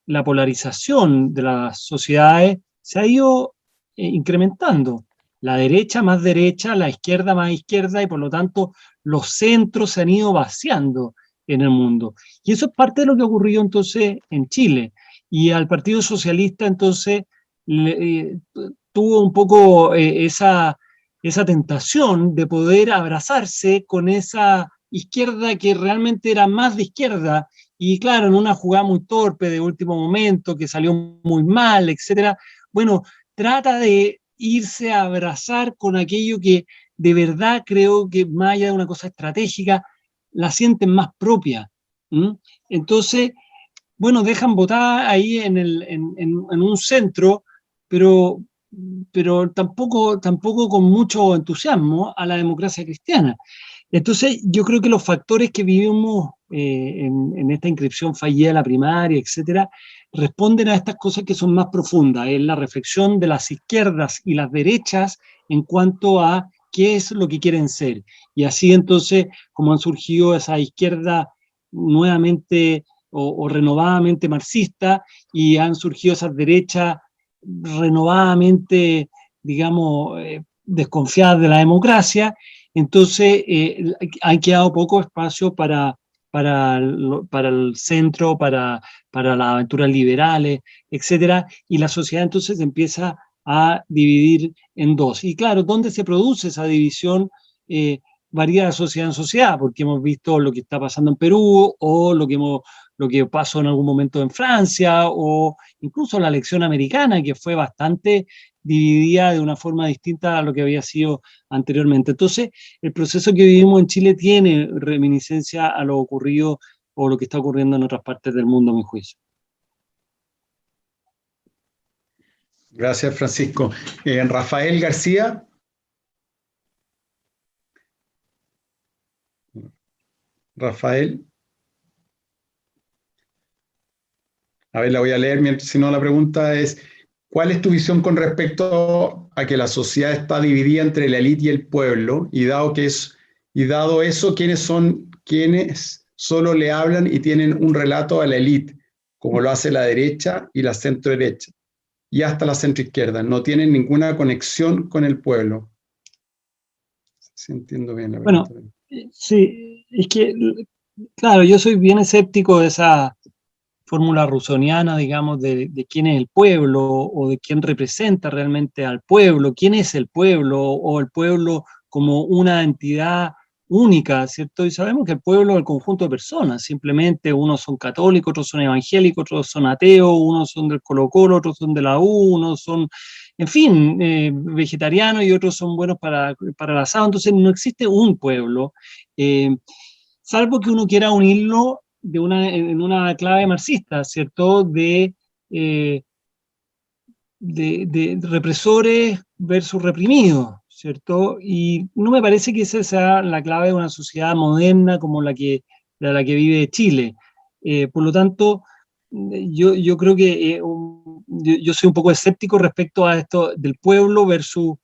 la polarización de las sociedades se ha ido incrementando. La derecha más derecha, la izquierda más izquierda, y por lo tanto los centros se han ido vaciando en el mundo. Y eso es parte de lo que ocurrió entonces en Chile. Y al Partido Socialista entonces tuvo un poco esa tentación de poder abrazarse con esa izquierda que realmente era más de izquierda, y claro, en una jugada muy torpe de último momento, que salió muy mal, etcétera, bueno, trata de irse a abrazar con aquello que de verdad creo que, más allá de una cosa estratégica, la sienten más propia. Entonces, bueno, dejan botada ahí en un centro, pero tampoco con mucho entusiasmo a la democracia cristiana. Entonces, yo creo que los factores que vivimos en esta inscripción fallida de la primaria, etcétera, responden a estas cosas que son más profundas. Es la reflexión de las izquierdas y las derechas en cuanto a qué es lo que quieren ser. Y así entonces, como han surgido esa izquierda nuevamente o renovadamente marxista, y han surgido esas derechas renovadamente, digamos, desconfiadas de la democracia. Entonces, han quedado poco espacio para el centro, para las aventuras liberales, etcétera, y la sociedad entonces empieza a dividir en dos. Y claro, ¿dónde se produce esa división? Varía de sociedad en sociedad, porque hemos visto lo que está pasando en Perú, o lo que pasó en algún momento en Francia, o incluso la elección americana, que fue bastante dividida de una forma distinta a lo que había sido anteriormente. Entonces, el proceso que vivimos en Chile tiene reminiscencia a lo ocurrido o lo que está ocurriendo en otras partes del mundo, a mi juicio. Gracias, Francisco. Rafael García. Rafael. A ver, la voy a leer, si no la pregunta es: ¿cuál es tu visión con respecto a que la sociedad está dividida entre la élite y el pueblo? Y dado eso, ¿quiénes son quienes solo le hablan y tienen un relato a la élite, como lo hace la derecha y la centro derecha, y hasta la centro izquierda? No tienen ninguna conexión con el pueblo. Si entiendo bien la pregunta. Bueno, sí, es que, claro, yo soy bien escéptico de esa fórmula rusoniana, digamos, de quién es el pueblo, o de quién representa realmente al pueblo, quién es el pueblo, o el pueblo como una entidad única, ¿cierto? Y sabemos que el pueblo es el conjunto de personas, simplemente unos son católicos, otros son evangélicos, otros son ateos, unos son del Colo-Colo, otros son de la U, unos son, en fin, vegetarianos, y otros son buenos para el asado. Entonces no existe un pueblo, salvo que uno quiera unirlo en una clave marxista, ¿cierto? De represores versus reprimidos, ¿cierto? Y no me parece que esa sea la clave de una sociedad moderna como la que vive Chile. Por lo tanto, yo creo que yo soy un poco escéptico respecto a esto del pueblo versus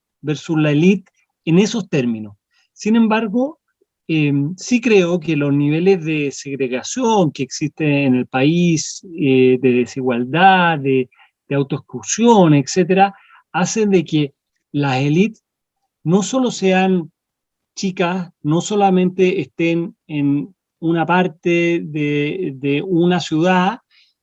la élite en esos términos. Sin embargo, sí creo que los niveles de segregación que existen en el país, de desigualdad, de autoexclusión, etcétera, hacen de que las élites no solo sean chicas, no solamente estén en una parte de una ciudad,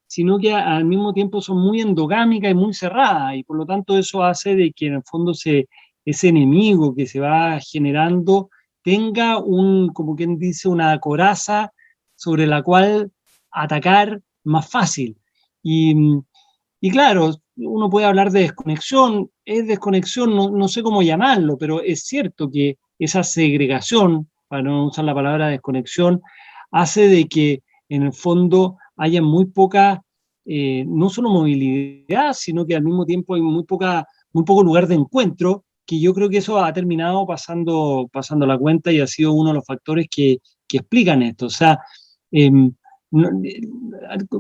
sino que al mismo tiempo son muy endogámicas y muy cerradas, y por lo tanto eso hace de que en el fondo ese enemigo que se va generando tenga como quien dice, una coraza sobre la cual atacar más fácil. Y claro, uno puede hablar de desconexión, es desconexión, no sé cómo llamarlo, pero es cierto que esa segregación, para no usar la palabra desconexión, hace de que en el fondo haya muy poca no solo movilidad, sino que al mismo tiempo hay muy poco lugar de encuentro, que yo creo que eso ha terminado pasando la cuenta y ha sido uno de los factores que explican esto. O sea,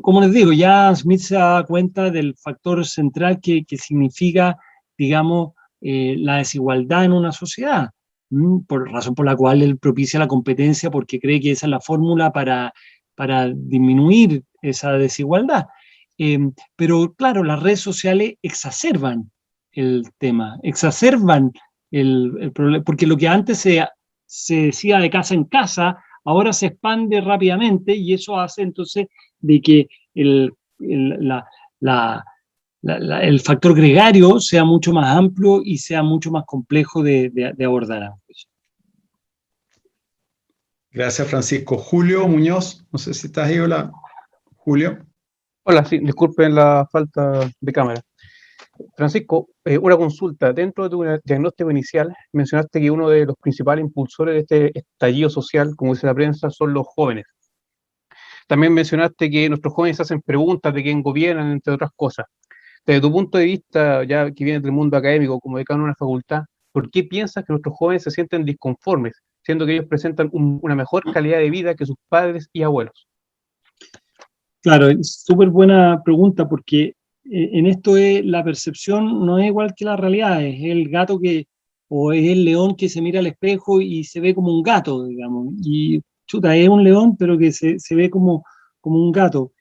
como les digo, ya Smith se da cuenta del factor central que significa, digamos, la desigualdad en una sociedad, por razón por la cual él propicia la competencia, porque cree que esa es la fórmula para disminuir esa desigualdad. Pero claro, las redes sociales exacerban el tema, exacerban el problema, porque lo que antes se decía de casa en casa, ahora se expande rápidamente y eso hace entonces de que el, la, la, el factor gregario sea mucho más amplio y sea mucho más complejo de abordar. Gracias, Francisco. Julio Muñoz, no sé si estás ahí, hola, Julio. Hola, sí, disculpen la falta de cámara. Francisco, una consulta. Dentro de tu diagnóstico inicial, mencionaste que uno de los principales impulsores de este estallido social, como dice la prensa, son los jóvenes. También mencionaste que nuestros jóvenes hacen preguntas de quién gobiernan, entre otras cosas. Desde tu punto de vista, ya que vienes del mundo académico, como decano de una facultad, ¿por qué piensas que nuestros jóvenes se sienten disconformes, siendo que ellos presentan una mejor calidad de vida que sus padres y abuelos? Claro, es súper buena pregunta porque en esto la percepción no es igual que la realidad, es el gato o es el león que se mira al espejo y se ve como un gato, digamos, y chuta, es un león pero que se ve como un gato.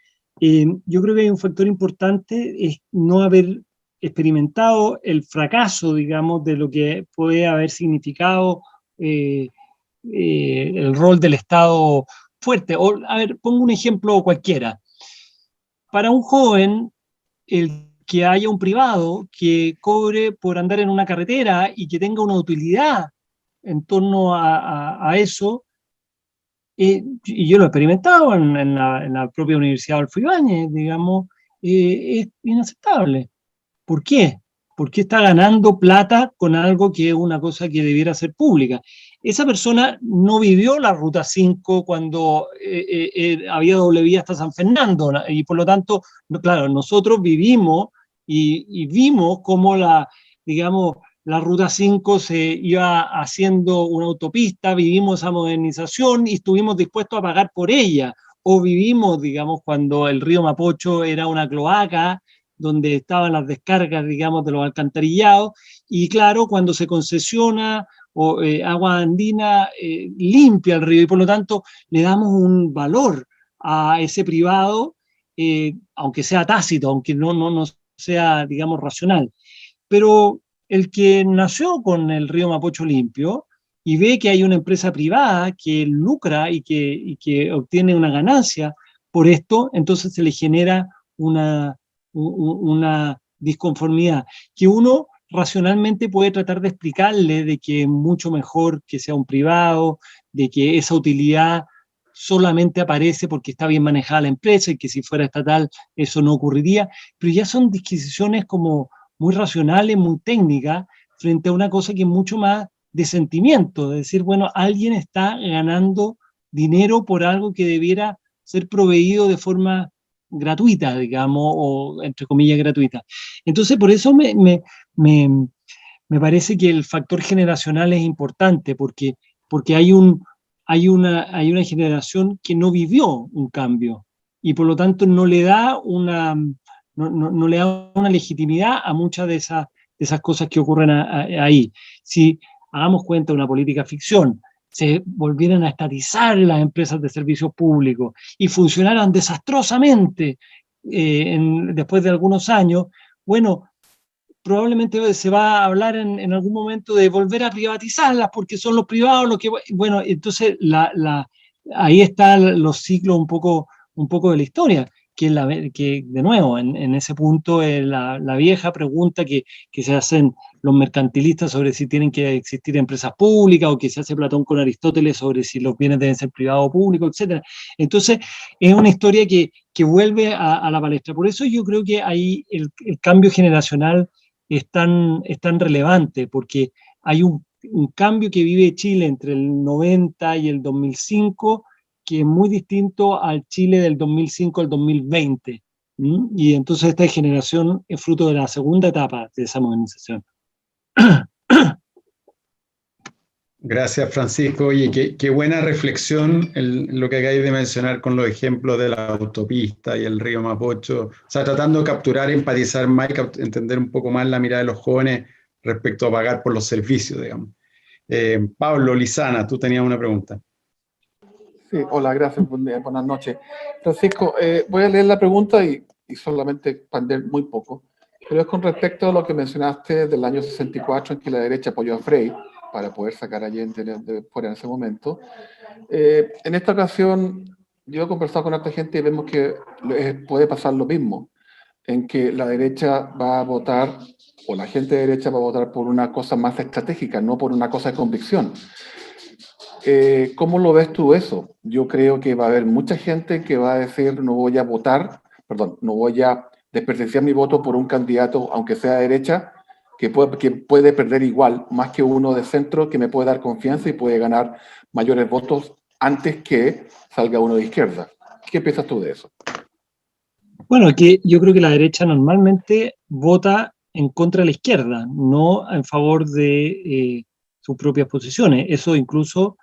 Yo creo que hay un factor importante, es no haber experimentado el fracaso, digamos, de lo que puede haber significado el rol del Estado fuerte. O, a ver, pongo un ejemplo cualquiera. Para un joven, el que haya un privado que cobre por andar en una carretera y que tenga una utilidad en torno a eso, y yo lo he experimentado en la propia Universidad Adolfo Ibáñez, digamos, es inaceptable. ¿Por qué? Porque está ganando plata con algo que es una cosa que debiera ser pública. Esa persona no vivió la Ruta 5 cuando había doble vía hasta San Fernando, y por lo tanto, claro, nosotros vivimos y vimos cómo digamos, la Ruta 5 se iba haciendo una autopista, vivimos esa modernización y estuvimos dispuestos a pagar por ella. O vivimos, digamos, cuando el río Mapocho era una cloaca, donde estaban las descargas, digamos, de los alcantarillados, y claro, cuando se concesiona agua andina, limpia el río, y por lo tanto le damos un valor a ese privado, aunque sea tácito, aunque no sea, digamos, racional. Pero el que nació con el río Mapocho limpio y ve que hay una empresa privada que lucra y que obtiene una ganancia por esto, entonces se le genera una disconformidad que uno racionalmente puede tratar de explicarle de que es mucho mejor que sea un privado, de que esa utilidad solamente aparece porque está bien manejada la empresa y que si fuera estatal eso no ocurriría, pero ya son disquisiciones como muy racionales, muy técnicas, frente a una cosa que es mucho más de sentimiento, de decir, bueno, alguien está ganando dinero por algo que debiera ser proveído de forma gratuita, digamos, o entre comillas gratuita. Entonces, por eso me parece que el factor generacional es importante, porque hay una generación que no vivió un cambio y por lo tanto no le da no le da una legitimidad a muchas de esas cosas que ocurren ahí. Si hagamos cuenta de una política ficción, se volvieran a estatizar las empresas de servicios públicos y funcionaran desastrosamente después de algunos años, bueno, probablemente se va a hablar en algún momento de volver a privatizarlas porque son los privados los que, bueno, entonces ahí están los ciclos un poco de la historia, que de nuevo, en ese punto la vieja pregunta que se hacen los mercantilistas sobre si tienen que existir empresas públicas o que se hace Platón con Aristóteles sobre si los bienes deben ser privados o públicos, etc. Entonces, es una historia que vuelve a la palestra. Por eso yo creo que ahí el cambio generacional es tan relevante, porque hay un cambio que vive Chile entre el 90 y el 2005 que es muy distinto al Chile del 2005 al 2020. Y entonces esta degeneración es fruto de la segunda etapa de esa modernización. Gracias, Francisco. Oye, qué buena reflexión lo que acabáis de mencionar con los ejemplos de la autopista y el río Mapocho. O sea, tratando de capturar, empatizar más y entender un poco más la mirada de los jóvenes respecto a pagar por los servicios, digamos. Pablo Lizana, tú tenías una pregunta. Sí, hola, gracias, buenas noches. Francisco, voy a leer la pregunta y solamente expandir muy poco, pero es con respecto a lo que mencionaste del año 64 en que la derecha apoyó a Frei para poder sacar a Allende de fuera en ese momento. En esta ocasión, yo he conversado con otra gente y vemos que puede pasar lo mismo, en que la derecha va a votar, o la gente de derecha va a votar por una cosa más estratégica, no por una cosa de convicción. ¿Cómo lo ves tú eso? Yo creo que va a haber mucha gente que va a decir no voy a votar, perdón, no voy a desperdiciar mi voto por un candidato, aunque sea de derecha, que puede perder igual, más que uno de centro que me puede dar confianza y puede ganar mayores votos antes que salga uno de izquierda. ¿Qué piensas tú de eso? Bueno, que yo creo que la derecha normalmente vota en contra de la izquierda, no en favor de sus propias posiciones. Eso incluso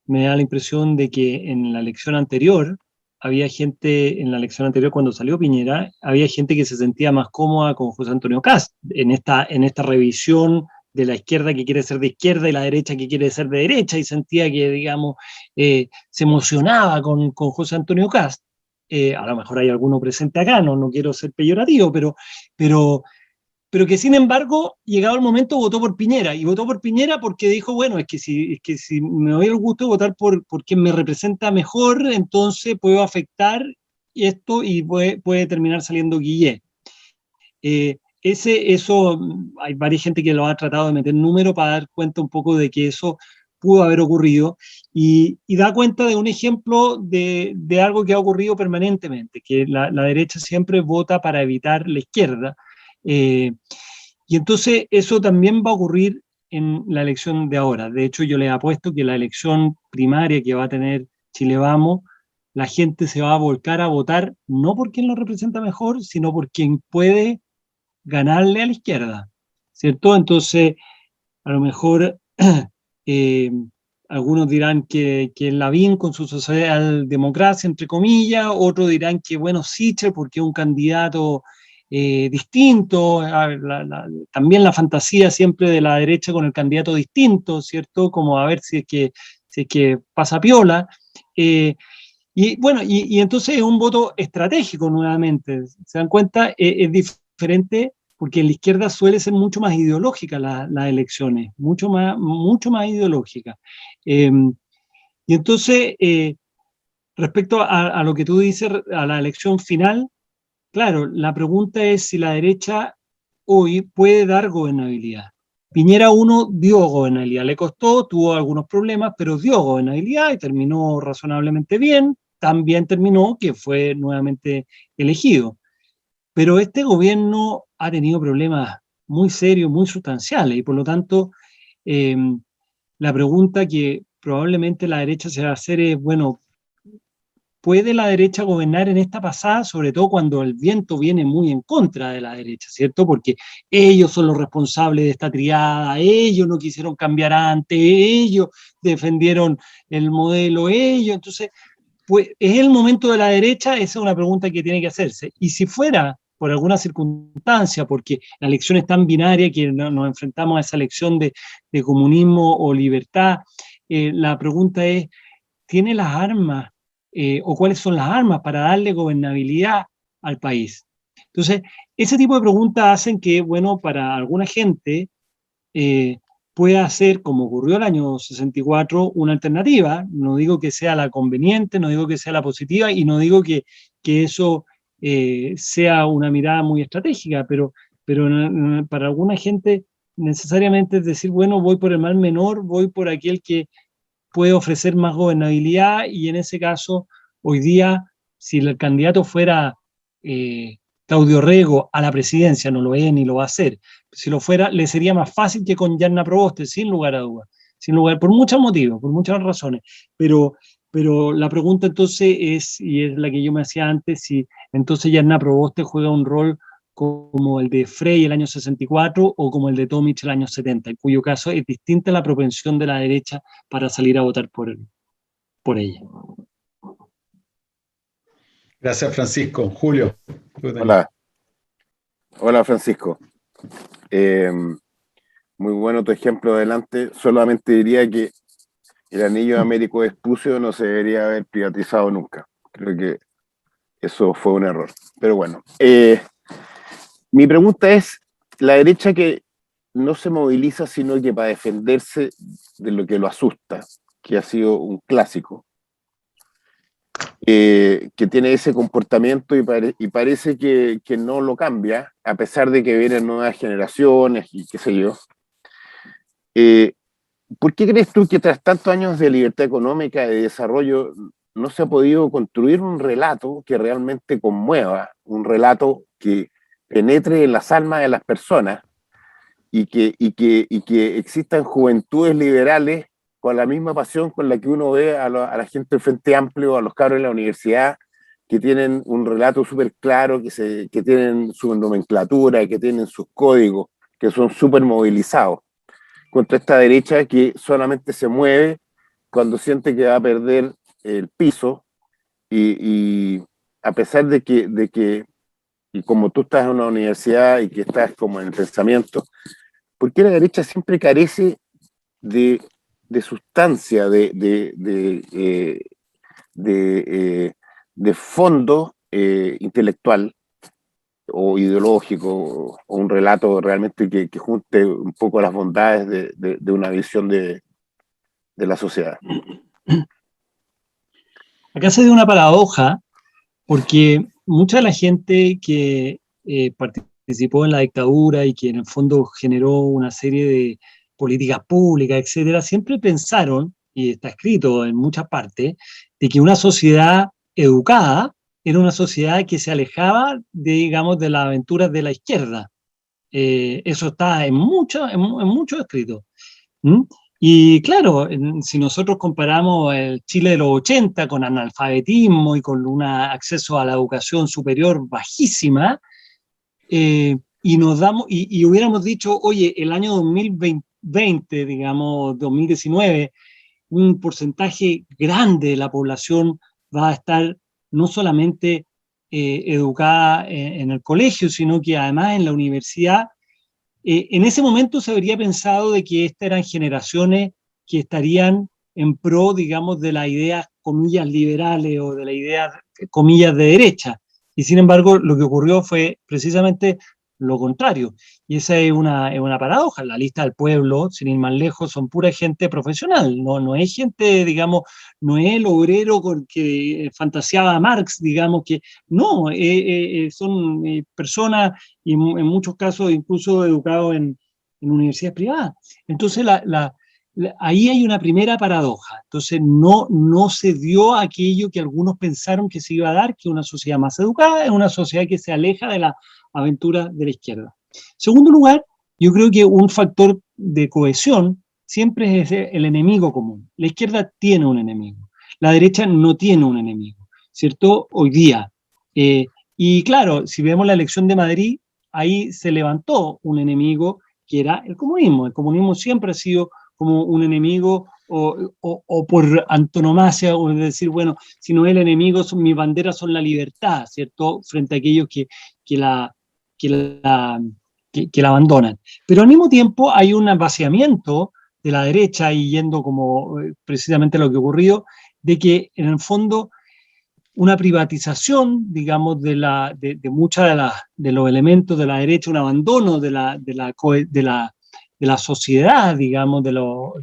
me da la impresión de que en la elección anterior, en la elección anterior cuando salió Piñera, había gente que se sentía más cómoda con José Antonio Kast en esta revisión de la izquierda que quiere ser de izquierda y la derecha que quiere ser de derecha, y sentía que, digamos, se emocionaba con José Antonio Kast. A lo mejor hay alguno presente acá, no quiero ser peyorativo, pero que sin embargo, llegado el momento, votó por Piñera, y votó por Piñera porque dijo, bueno, es que si me doy el gusto de votar por quien me representa mejor, entonces puedo afectar esto y puede terminar saliendo Guillé. Eso, hay varias gente que lo ha tratado de meter número para dar cuenta un poco de que eso pudo haber ocurrido, y da cuenta de un ejemplo de algo que ha ocurrido permanentemente, que la derecha siempre vota para evitar la izquierda. Y entonces eso también va a ocurrir en la elección de ahora. De hecho, yo les apuesto que la elección primaria que va a tener Chile Vamos, la gente se va a volcar a votar no por quien lo representa mejor, sino por quien puede ganarle a la izquierda, ¿cierto? Entonces, a lo mejor algunos dirán que Lavín con su socialdemocracia, entre comillas, otros dirán que, bueno, Sichel porque es un candidato distinto, también la fantasía siempre de la derecha con el candidato distinto, ¿cierto? Como a ver si es que pasa piola. Y bueno, y entonces es un voto estratégico nuevamente. ¿Se dan cuenta? Es diferente porque en la izquierda suele ser mucho más ideológica las elecciones, mucho más ideológica. Y entonces, respecto a lo que tú dices, a la elección final, claro, la pregunta es si la derecha hoy puede dar gobernabilidad. Piñera 1 dio gobernabilidad, le costó, tuvo algunos problemas, pero dio gobernabilidad y terminó razonablemente bien. También terminó que fue nuevamente elegido. Pero este gobierno ha tenido problemas muy serios, muy sustanciales, y por lo tanto, la pregunta que probablemente la derecha se va a hacer es, bueno, ¿puede la derecha gobernar en esta pasada, sobre todo cuando el viento viene muy en contra de la derecha, ¿cierto? Porque ellos son los responsables de esta triada, ellos no quisieron cambiar antes, ellos defendieron el modelo, entonces, pues, ¿es el momento de la derecha? Esa es una pregunta que tiene que hacerse. Y si fuera por alguna circunstancia, porque la elección es tan binaria que nos enfrentamos a esa elección de comunismo o libertad, la pregunta es, ¿tiene las armas o cuáles son las armas para darle gobernabilidad al país? Entonces, ese tipo de preguntas hacen que, bueno, para alguna gente pueda ser, como ocurrió el año 64, una alternativa. No digo que sea la conveniente, no digo que sea la positiva, y no digo que eso sea una mirada muy estratégica, pero para alguna gente necesariamente es decir, bueno, voy por el mal menor, voy por aquel que puede ofrecer más gobernabilidad, y en ese caso, hoy día, si el candidato fuera Claudio Rego a la presidencia, no lo es ni lo va a hacer, si lo fuera, le sería más fácil que con Yarna Proboste, sin lugar a dudas, por muchos motivos, por muchas razones, pero Pero la pregunta entonces es, y es la que yo me hacía antes, si entonces Yarná Proboste juega un rol como el de Frey el año 64 o como el de Tomic el año 70, en cuyo caso es distinta la propensión de la derecha para salir a votar por ella. Gracias, Francisco. Julio. Hola. Hola, Francisco. Muy bueno tu ejemplo adelante. Solamente diría que el anillo de Américo Vespucio no se debería haber privatizado nunca. Creo que eso fue un error. Pero bueno, mi pregunta es, la derecha que no se moviliza sino que para defenderse de lo que lo asusta, que ha sido un clásico, que tiene ese comportamiento y parece que no lo cambia, a pesar de que vienen nuevas generaciones y qué sé yo. ¿Por qué crees tú que tras tantos años de libertad económica y de desarrollo no se ha podido construir un relato que realmente conmueva, un relato que penetre en las almas de las personas y que existan juventudes liberales con la misma pasión con la que uno ve a la gente del Frente Amplio, a los cabros de la universidad, que tienen un relato súper claro, que tienen su nomenclatura, que tienen sus códigos, que son súper movilizados, contra esta derecha que solamente se mueve cuando siente que va a perder el piso y a pesar de que y como tú estás en una universidad y que estás como en el pensamiento, ¿por qué la derecha siempre carece de sustancia, de fondo intelectual o ideológico, o un relato realmente que junte un poco las bondades de una visión de la sociedad? Acá se dio una paradoja, porque mucha de la gente que participó en la dictadura y que en el fondo generó una serie de políticas públicas, etcétera, siempre pensaron, y está escrito en muchas partes, de que una sociedad educada era una sociedad que se alejaba digamos, de las aventuras de la izquierda. Eso está en muchos escritos. ¿Mm? Y claro, si nosotros comparamos el Chile de los 80 con analfabetismo y con un acceso a la educación superior bajísima, y nos damos, y hubiéramos dicho, oye, el año 2020, digamos, 2019, un porcentaje grande de la población va a estar no solamente educada en el colegio, sino que además en la universidad. En ese momento se habría pensado de que estas eran generaciones que estarían en pro, digamos, de las ideas, comillas, liberales o de las ideas, comillas, de derecha. Y sin embargo, lo que ocurrió fue precisamente lo contrario. Y esa es una paradoja. La lista del pueblo, sin ir más lejos, son pura gente profesional. No es gente, digamos, no es el obrero con que fantaseaba Marx, digamos, que no, son personas y en muchos casos incluso educados en universidades privadas. Entonces, ahí hay una primera paradoja. Entonces, no se dio aquello que algunos pensaron que se iba a dar, que una sociedad más educada es una sociedad que se aleja de la aventura de la izquierda. Segundo lugar, yo creo que un factor de cohesión siempre es el enemigo común. La izquierda tiene un enemigo, la derecha no tiene un enemigo, ¿cierto? Hoy día. Y claro, si vemos la elección de Madrid, ahí se levantó un enemigo que era el comunismo. El comunismo siempre ha sido como un enemigo o por antonomasia, o decir, bueno, si no es el enemigo, mis banderas son la libertad, ¿cierto? Frente a aquellos que la abandonan. Pero al mismo tiempo hay un vaciamiento de la derecha, y yendo como precisamente lo que ocurrió, de que en el fondo una privatización, digamos, de muchos de los elementos de la derecha, un abandono de la sociedad, digamos, de los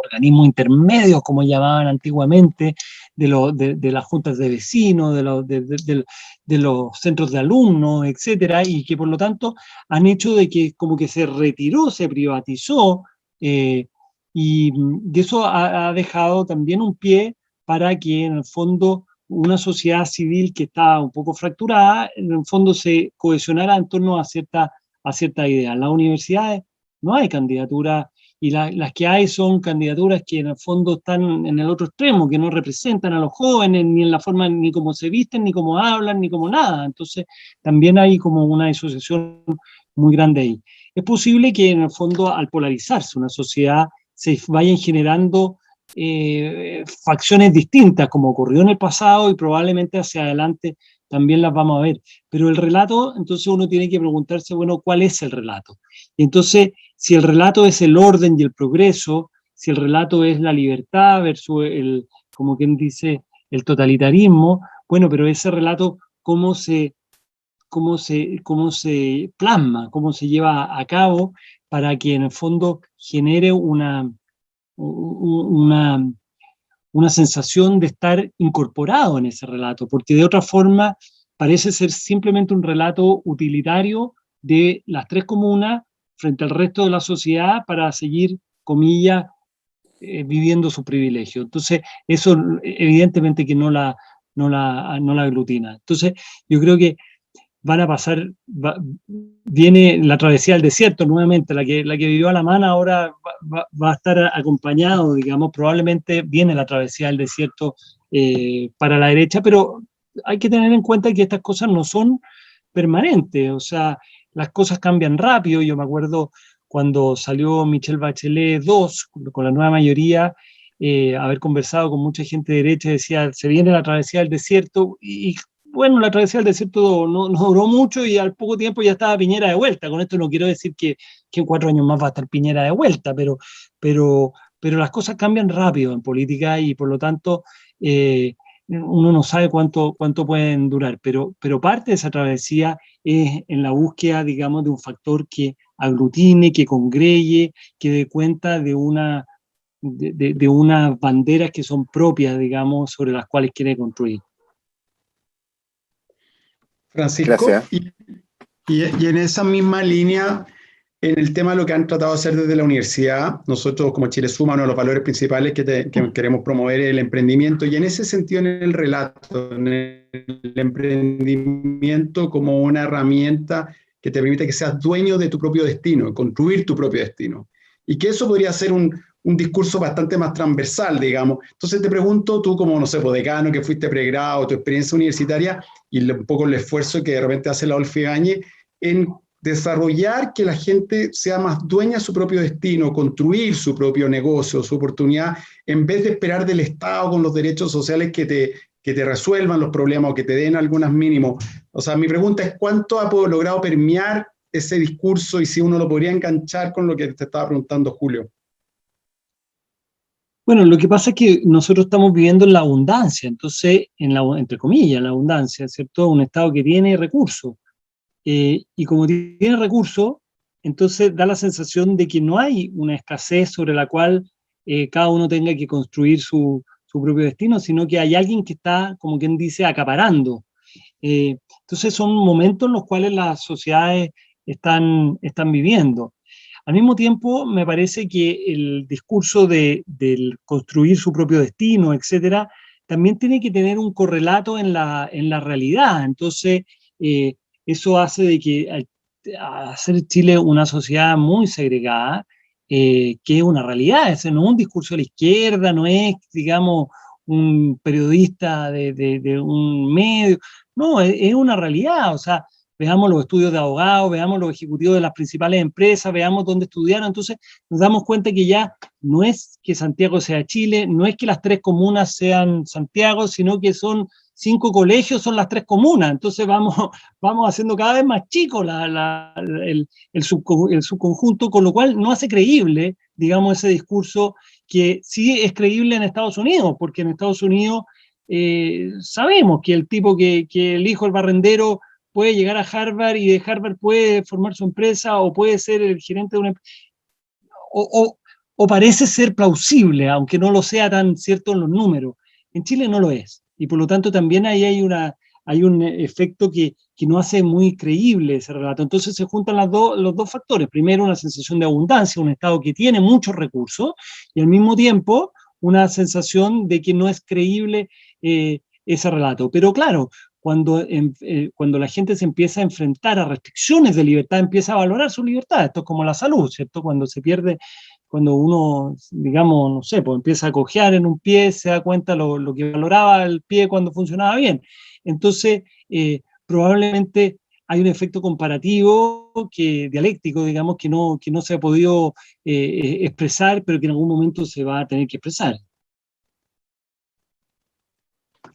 organismos intermedios, como llamaban antiguamente, de las juntas de vecinos, de los centros de alumnos, etcétera, y que por lo tanto han hecho de que como que se retiró, se privatizó, y eso ha dejado también un pie para que en el fondo una sociedad civil que está un poco fracturada, en el fondo se cohesionara en torno a cierta idea. En las universidades no hay candidatura y las que hay son candidaturas que en el fondo están en el otro extremo, que no representan a los jóvenes, ni en la forma, ni cómo se visten, ni cómo hablan, ni cómo nada. Entonces, también hay como una disociación muy grande ahí. Es posible que en el fondo, al polarizarse una sociedad, se vayan generando facciones distintas, como ocurrió en el pasado y probablemente hacia adelante también las vamos a ver. Pero el relato, entonces uno tiene que preguntarse, bueno, ¿cuál es el relato? Y entonces, si el relato es el orden y el progreso, si el relato es la libertad versus el, como quien dice, el totalitarismo, bueno, pero ese relato, ¿cómo se plasma, cómo se lleva a cabo para que en el fondo genere una sensación de estar incorporado en ese relato, porque de otra forma parece ser simplemente un relato utilitario de las tres comunas frente al resto de la sociedad para seguir, comillas, viviendo su privilegio. Entonces, eso evidentemente que no la aglutina. Entonces, yo creo que van a pasar, viene la travesía del desierto nuevamente, la que vivió Alamán ahora va a estar acompañado, digamos, probablemente viene la travesía del desierto para la derecha, pero hay que tener en cuenta que estas cosas no son permanentes, o sea, las cosas cambian rápido. Yo me acuerdo cuando salió Michelle Bachelet II, con la nueva mayoría, haber conversado con mucha gente de derecha, decía, se viene la travesía del desierto, y bueno, la travesía del desierto no duró mucho y al poco tiempo ya estaba Piñera de vuelta. Con esto no quiero decir que en 4 años más va a estar Piñera de vuelta, pero las cosas cambian rápido en política y por lo tanto uno no sabe cuánto pueden durar, pero parte de esa travesía es en la búsqueda, digamos, de un factor que aglutine, que congregue, que dé cuenta de unas banderas que son propias, digamos, sobre las cuales quiere construir. Francisco, Gracias. y en esa misma línea, en el tema de lo que han tratado de hacer desde la universidad, nosotros como Chile Suma, uno de los valores principales que queremos promover es el emprendimiento, y en ese sentido en el relato, en el emprendimiento como una herramienta que te permite que seas dueño de tu propio destino, construir tu propio destino, y que eso podría ser un discurso bastante más transversal, digamos. Entonces te pregunto, tú como, no sé, decano, que fuiste pregrado, tu experiencia universitaria y un poco el esfuerzo que de repente hace la Olfigañe en desarrollar que la gente sea más dueña de su propio destino, construir su propio negocio, su oportunidad, en vez de esperar del Estado con los derechos sociales que te resuelvan los problemas o que te den algunos mínimos. O sea, mi pregunta es, ¿cuánto ha logrado permear ese discurso y si uno lo podría enganchar con lo que te estaba preguntando Julio? Bueno, lo que pasa es que nosotros estamos viviendo en la abundancia, entonces, entre comillas, la abundancia, ¿cierto? Un Estado que tiene recursos. Y como tiene recursos, entonces da la sensación de que no hay una escasez sobre la cual cada uno tenga que construir su propio destino, sino que hay alguien que está, como quien dice, acaparando. Entonces son momentos en los cuales las sociedades están viviendo. Al mismo tiempo, me parece que el discurso del construir su propio destino, etcétera, también tiene que tener un correlato en la realidad. Entonces, eso hace de que hacer Chile una sociedad muy segregada, que es una realidad, ese no es un discurso de la izquierda, no es, digamos, un periodista de un medio, no, es una realidad. O sea, veamos los estudios de abogados, veamos los ejecutivos de las principales empresas, veamos dónde estudiaron. Entonces nos damos cuenta que ya no es que Santiago sea Chile, no es que las 3 comunas sean Santiago, sino que son 5 colegios, son las 3 comunas. Entonces vamos haciendo cada vez más chico el subconjunto, con lo cual no hace creíble, digamos, ese discurso que sí es creíble en Estados Unidos, porque en Estados Unidos sabemos que el tipo que el hijo del barrendero puede llegar a Harvard y de Harvard puede formar su empresa o puede ser el gerente de una empresa, o parece ser plausible, aunque no lo sea tan cierto en los números. En Chile no lo es, y por lo tanto también ahí hay un efecto que no hace muy creíble ese relato. Entonces se juntan los dos factores. Primero, una sensación de abundancia, un Estado que tiene muchos recursos, y al mismo tiempo una sensación de que no es creíble ese relato. Pero claro, cuando la gente se empieza a enfrentar a restricciones de libertad, empieza a valorar su libertad. Esto es como la salud, ¿cierto? Cuando se pierde cuando uno, digamos, no sé, pues empieza a cojear en un pie, se da cuenta lo que valoraba el pie cuando funcionaba bien. Entonces, probablemente hay un efecto comparativo, dialéctico, digamos, que no se ha podido expresar, pero que en algún momento se va a tener que expresar.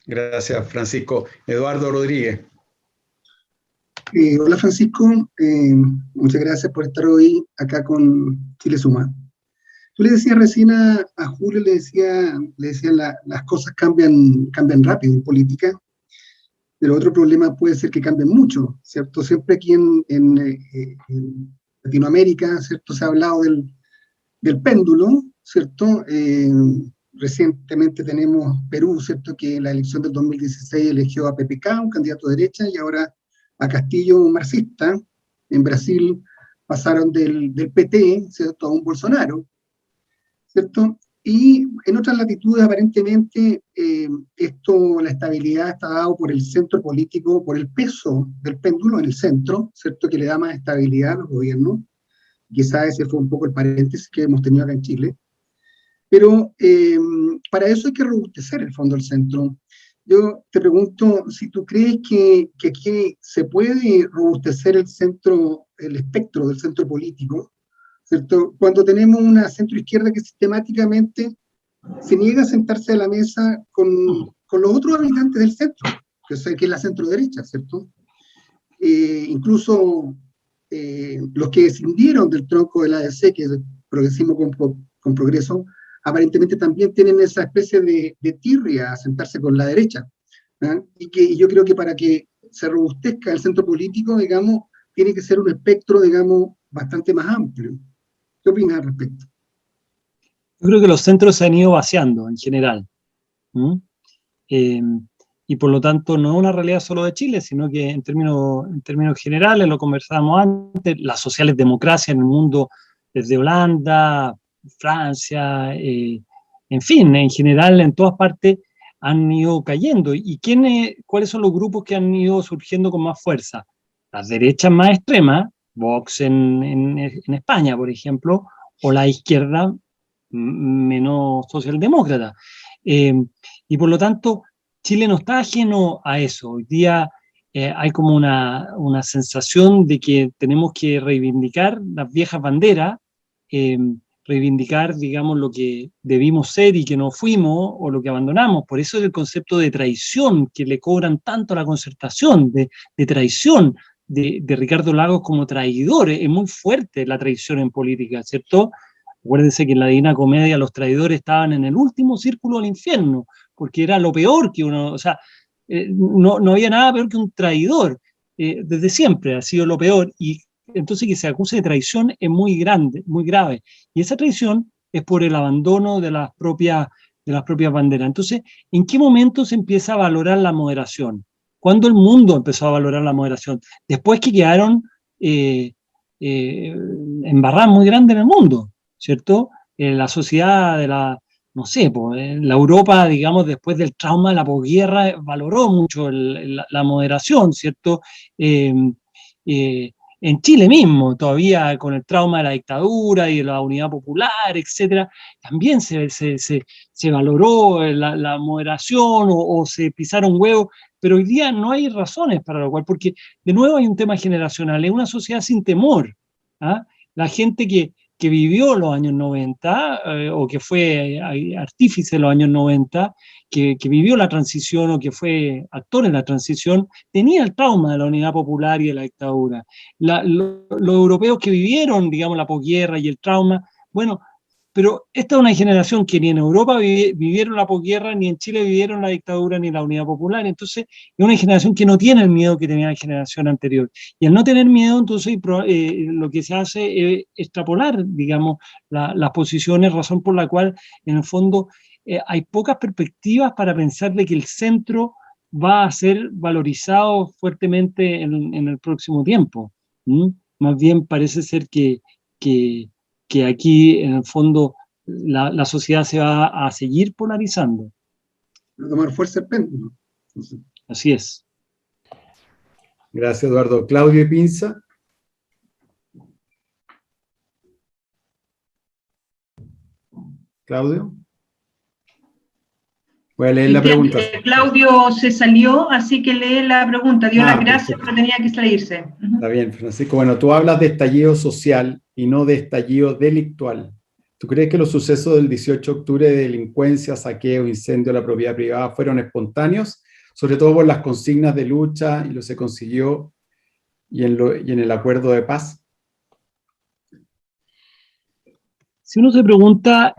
Gracias, Francisco. Eduardo Rodríguez. Hola Francisco, muchas gracias por estar hoy acá con Chile Suma. Tú le decías recién a Julio, le decía las cosas cambian rápido en política, pero otro problema puede ser que cambien mucho, ¿cierto? Siempre aquí en Latinoamérica, ¿cierto? Se ha hablado del péndulo, ¿cierto? Recientemente tenemos Perú, ¿cierto? Que en la elección del 2016 eligió a PPK, un candidato de derecha, y ahora a Castillo, un marxista. En Brasil pasaron del PT, ¿cierto? A un Bolsonaro, ¿cierto? Y en otras latitudes, aparentemente, la estabilidad está dado por el centro político, por el peso del péndulo en el centro, ¿cierto? Que le da más estabilidad a los gobiernos. Quizás ese fue un poco el paréntesis que hemos tenido acá en Chile. Pero para eso hay que robustecer el fondo del centro. Yo te pregunto si tú crees que aquí se puede robustecer el centro, el espectro del centro político, ¿cierto? Cuando tenemos una centroizquierda que sistemáticamente se niega a sentarse a la mesa con los otros habitantes del centro, que es la centro derecha, ¿cierto? Incluso los que descendieron del tronco del ADC, que es el progresismo con progreso, aparentemente también tienen esa especie de tirria a sentarse con la derecha. Y yo creo que para que se robustezca el centro político, digamos, tiene que ser un espectro, digamos, bastante más amplio. ¿Qué opinas al respecto? Yo creo que los centros se han ido vaciando en general. Y por lo tanto no es una realidad solo de Chile, sino que en términos generales, lo conversábamos antes, las sociales democracias en el mundo, desde Holanda, Francia, en fin, en general en todas partes han ido cayendo. ¿Y cuáles son los grupos que han ido surgiendo con más fuerza? Las derechas más extremas, Vox en España, por ejemplo, o la izquierda menos socialdemócrata. Y por lo tanto, Chile no está ajeno a eso. Hoy día hay como una sensación de que tenemos que reivindicar las viejas banderas, reivindicar, digamos, lo que debimos ser y que no fuimos, o lo que abandonamos. Por eso es el concepto de traición que le cobran tanto a la Concertación, de traición de Ricardo Lagos como traidor. Es muy fuerte la traición en política, ¿cierto? Acuérdense que en la Divina Comedia los traidores estaban en el último círculo del infierno, porque era lo peor que uno, o sea, no había nada peor que un traidor, desde siempre ha sido lo peor, y entonces que se acuse de traición es muy grande, muy grave, y esa traición es por el abandono de las propias banderas. Entonces, ¿en qué momento se empieza a valorar la moderación? ¿Cuándo el mundo empezó a valorar la moderación? Después que quedaron embarradas muy grandes en el mundo, ¿cierto? La sociedad de no sé, pues, la Europa, digamos, después del trauma de la posguerra, valoró mucho la moderación, ¿cierto? En Chile mismo, todavía con el trauma de la dictadura y de la unidad popular, etcétera, también se valoró la moderación o se pisaron huevos, pero hoy día no hay razones para lo cual, porque de nuevo hay un tema generacional, es una sociedad sin temor. La gente que vivió los años 90 o que fue artífice de los años 90, que vivió la transición o que fue actor en la transición, tenía el trauma de la unidad popular y de la dictadura. Los europeos que vivieron, digamos, la posguerra y el trauma, bueno, pero esta es una generación que ni en Europa vivieron la posguerra, ni en Chile vivieron la dictadura, ni la unidad popular. Entonces, es una generación que no tiene el miedo que tenía la generación anterior. Y al no tener miedo, entonces lo que se hace es extrapolar, digamos, las posiciones, razón por la cual, en el fondo, hay pocas perspectivas para pensar de que el centro va a ser valorizado fuertemente en el próximo tiempo. Más bien parece ser que aquí, en el fondo, la sociedad se va a seguir polarizando. Va a tomar fuerza el péndulo. Así es. Gracias, Eduardo. Claudio Pinza. Claudio. Voy a leer la pregunta. Claudio se salió, así que lee la pregunta. Dio las gracias, perfecto. pero tenía que salirse. Está bien, Francisco. Bueno, tú hablas de estallido social y no de estallido delictual. ¿Tú crees que los sucesos del 18 de octubre de delincuencia, saqueo, incendio de la propiedad privada fueron espontáneos, sobre todo por las consignas de lucha y lo se consiguió y en el acuerdo de paz? Si uno se pregunta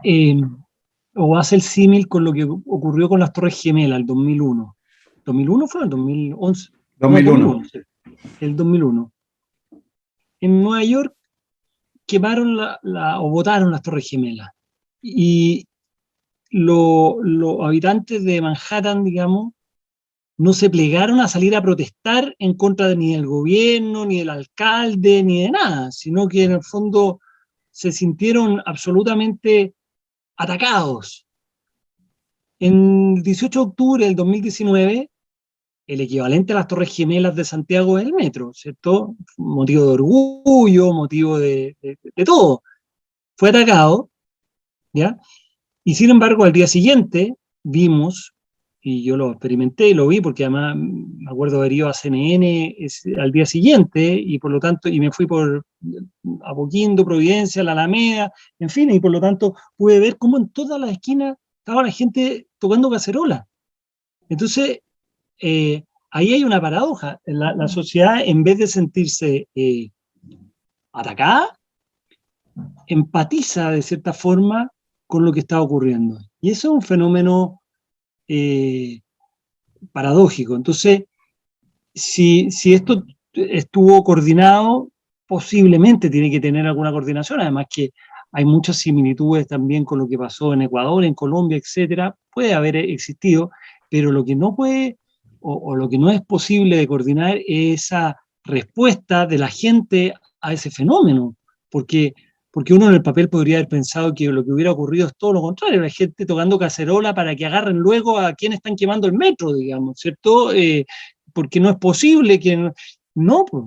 o hace el símil con lo que ocurrió con las Torres Gemelas el 2001. ¿2001 fue el 2011? 2001. No, 2001, sí. El 2001. En Nueva York quemaron o botaron las Torres Gemelas. Y los habitantes de Manhattan, digamos, no se plegaron a salir a protestar en contra ni del gobierno, ni del alcalde, ni de nada, sino que en el fondo se sintieron absolutamente atacados. En el 18 de octubre del 2019, el equivalente a las Torres Gemelas de Santiago es el metro, ¿cierto? Motivo de orgullo, motivo de todo. Fue atacado, ¿ya? Y sin embargo, al día siguiente vimos, y yo lo experimenté y lo vi, porque además me acuerdo haber ido a CNN al día siguiente, y por lo tanto, y me fui por Apoquindo, Providencia, la Alameda, en fin, y por lo tanto pude ver cómo en todas las esquinas estaba la gente tocando cacerola. Entonces, ahí hay una paradoja. La sociedad, en vez de sentirse atacada, empatiza de cierta forma con lo que está ocurriendo. Y eso es un fenómeno paradójico. Entonces, si esto estuvo coordinado, posiblemente tiene que tener alguna coordinación, además que hay muchas similitudes también con lo que pasó en Ecuador, en Colombia, etcétera. Puede haber existido, pero lo que no puede o lo que no es posible de coordinar es esa respuesta de la gente a ese fenómeno, porque uno en el papel podría haber pensado que lo que hubiera ocurrido es todo lo contrario, la gente tocando cacerola para que agarren luego a quienes están quemando el metro, digamos, ¿cierto? Porque no es posible que... No, pues.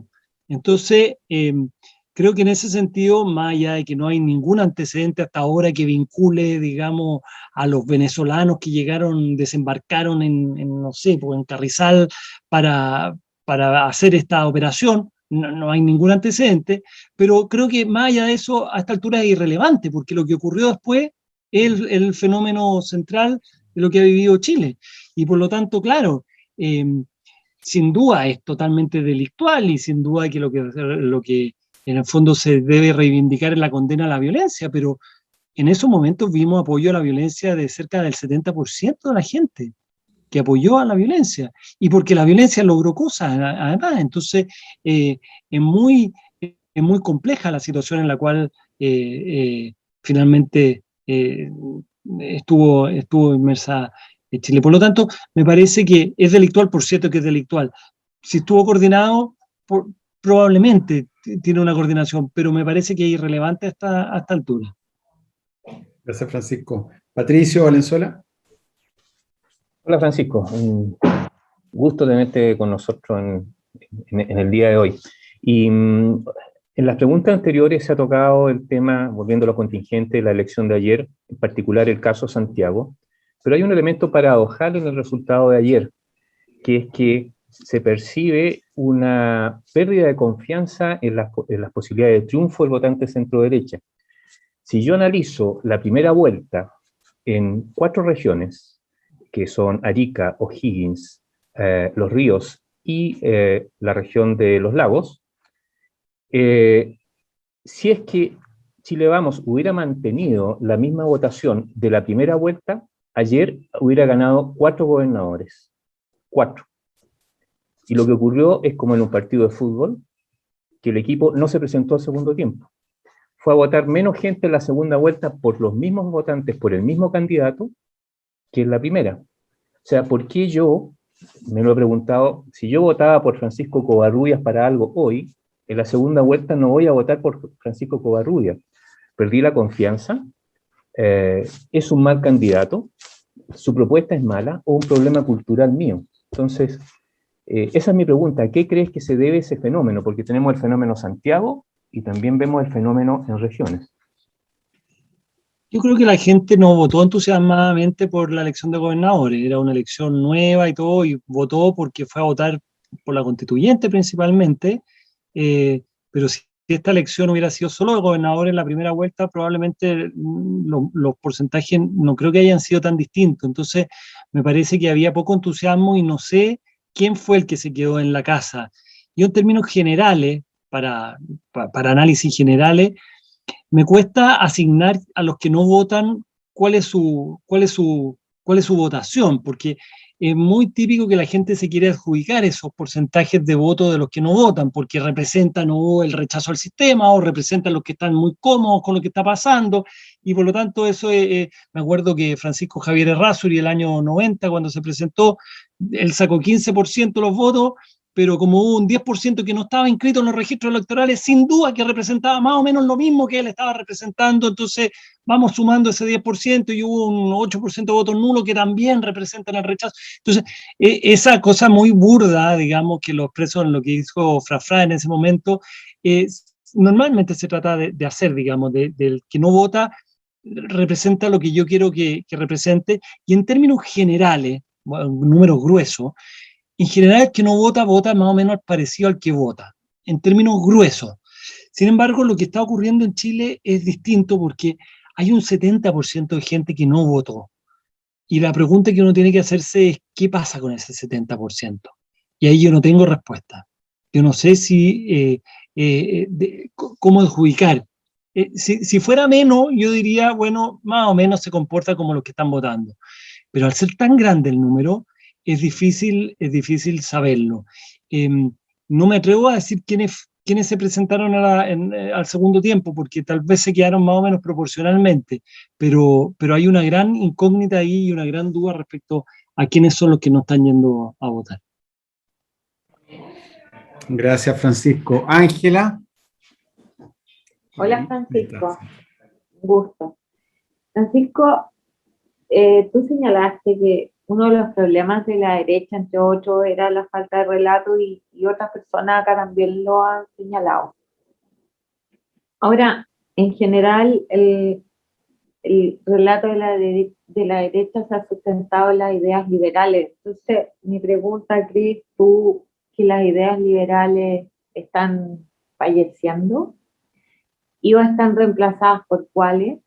Entonces, creo que en ese sentido, más allá de que no hay ningún antecedente hasta ahora que vincule, digamos, a los venezolanos que llegaron, desembarcaron en no sé, pues en Carrizal para hacer esta operación, no hay ningún antecedente, pero creo que más allá de eso, a esta altura es irrelevante, porque lo que ocurrió después es el fenómeno central de lo que ha vivido Chile. Y por lo tanto, claro, sin duda es totalmente delictual y sin duda que lo que en el fondo se debe reivindicar es la condena a la violencia, pero en esos momentos vimos apoyo a la violencia de cerca del 70% de la gente que apoyó a la violencia, y porque la violencia logró cosas, además. Entonces, es muy compleja la situación en la cual finalmente estuvo inmersa Chile. Por lo tanto, me parece que es delictual, por cierto que es delictual. Si estuvo coordinado, probablemente tiene una coordinación, pero me parece que es irrelevante a esta altura. Gracias, Francisco. Patricio Valenzuela. Hola, Francisco. Un gusto tenerte con nosotros en el día de hoy. Y en las preguntas anteriores se ha tocado el tema, volviendo a lo contingente, de la elección de ayer, en particular el caso Santiago, pero hay un elemento paradojal en el resultado de ayer, que es que se percibe una pérdida de confianza en las posibilidades de triunfo del votante centro-derecha. Si yo analizo la primera vuelta en 4 regiones, que son Arica, O'Higgins, Los Ríos y la región de Los Lagos, si es que Chile Vamos hubiera mantenido la misma votación de la primera vuelta, ayer hubiera ganado 4 gobernadores. 4. Y lo que ocurrió es como en un partido de fútbol, que el equipo no se presentó al segundo tiempo. Fue a votar menos gente en la segunda vuelta por los mismos votantes, por el mismo candidato, que en la primera. O sea, ¿por qué yo, me lo he preguntado, si yo votaba por Francisco Covarrubias para algo hoy, en la segunda vuelta no voy a votar por Francisco Covarrubias? Perdí la confianza, es un mal candidato, su propuesta es mala, o un problema cultural mío. Entonces, esa es mi pregunta, ¿a qué crees que se debe ese fenómeno? Porque tenemos el fenómeno Santiago y también vemos el fenómeno en regiones. Yo creo que la gente no votó entusiasmadamente por la elección de gobernadores, era una elección nueva y todo, y votó porque fue a votar por la constituyente principalmente, pero si esta elección hubiera sido solo de gobernadores en la primera vuelta, probablemente los porcentajes no creo que hayan sido tan distintos. Entonces, me parece que había poco entusiasmo y no sé quién fue el que se quedó en la casa. Yo en términos generales, para análisis generales, me cuesta asignar a los que no votan cuál es su votación, porque es muy típico que la gente se quiere adjudicar esos porcentajes de voto de los que no votan, porque representan o el rechazo al sistema o representan los que están muy cómodos con lo que está pasando, y por lo tanto eso, me acuerdo que Francisco Javier Errázuriz el año 90, cuando se presentó, él sacó 15% de los votos, pero como hubo un 10% que no estaba inscrito en los registros electorales, sin duda que representaba más o menos lo mismo que él estaba representando, entonces vamos sumando ese 10% y hubo un 8% de votos nulos que también representan el rechazo. Entonces, esa cosa muy burda, digamos, que lo expreso en lo que dijo Frafra en ese momento, normalmente se trata de hacer, digamos, del que no vota, representa lo que yo quiero que represente, y en términos generales, un número grueso, en general el que no vota, vota más o menos parecido al que vota, en términos gruesos. Sin embargo, lo que está ocurriendo en Chile es distinto porque hay un 70% de gente que no votó. Y la pregunta que uno tiene que hacerse es, ¿qué pasa con ese 70%? Y ahí yo no tengo respuesta. Yo no sé cómo adjudicar. Si fuera menos, yo diría, bueno, más o menos se comporta como los que están votando. Pero al ser tan grande el número, es difícil saberlo. No me atrevo a decir quiénes se presentaron al segundo tiempo, porque tal vez se quedaron más o menos proporcionalmente, pero hay una gran incógnita ahí y una gran duda respecto a quiénes son los que no están yendo a votar. Gracias, Francisco. Ángela. Hola, Francisco. Un gusto. Francisco, tú señalaste que uno de los problemas de la derecha, entre otros, era la falta de relato y otras personas acá también lo han señalado. Ahora, en general, el relato de la derecha se ha sustentado en las ideas liberales. Entonces, mi pregunta, ¿crees tú que las ideas liberales están falleciendo? ¿Y o están reemplazadas por cuáles?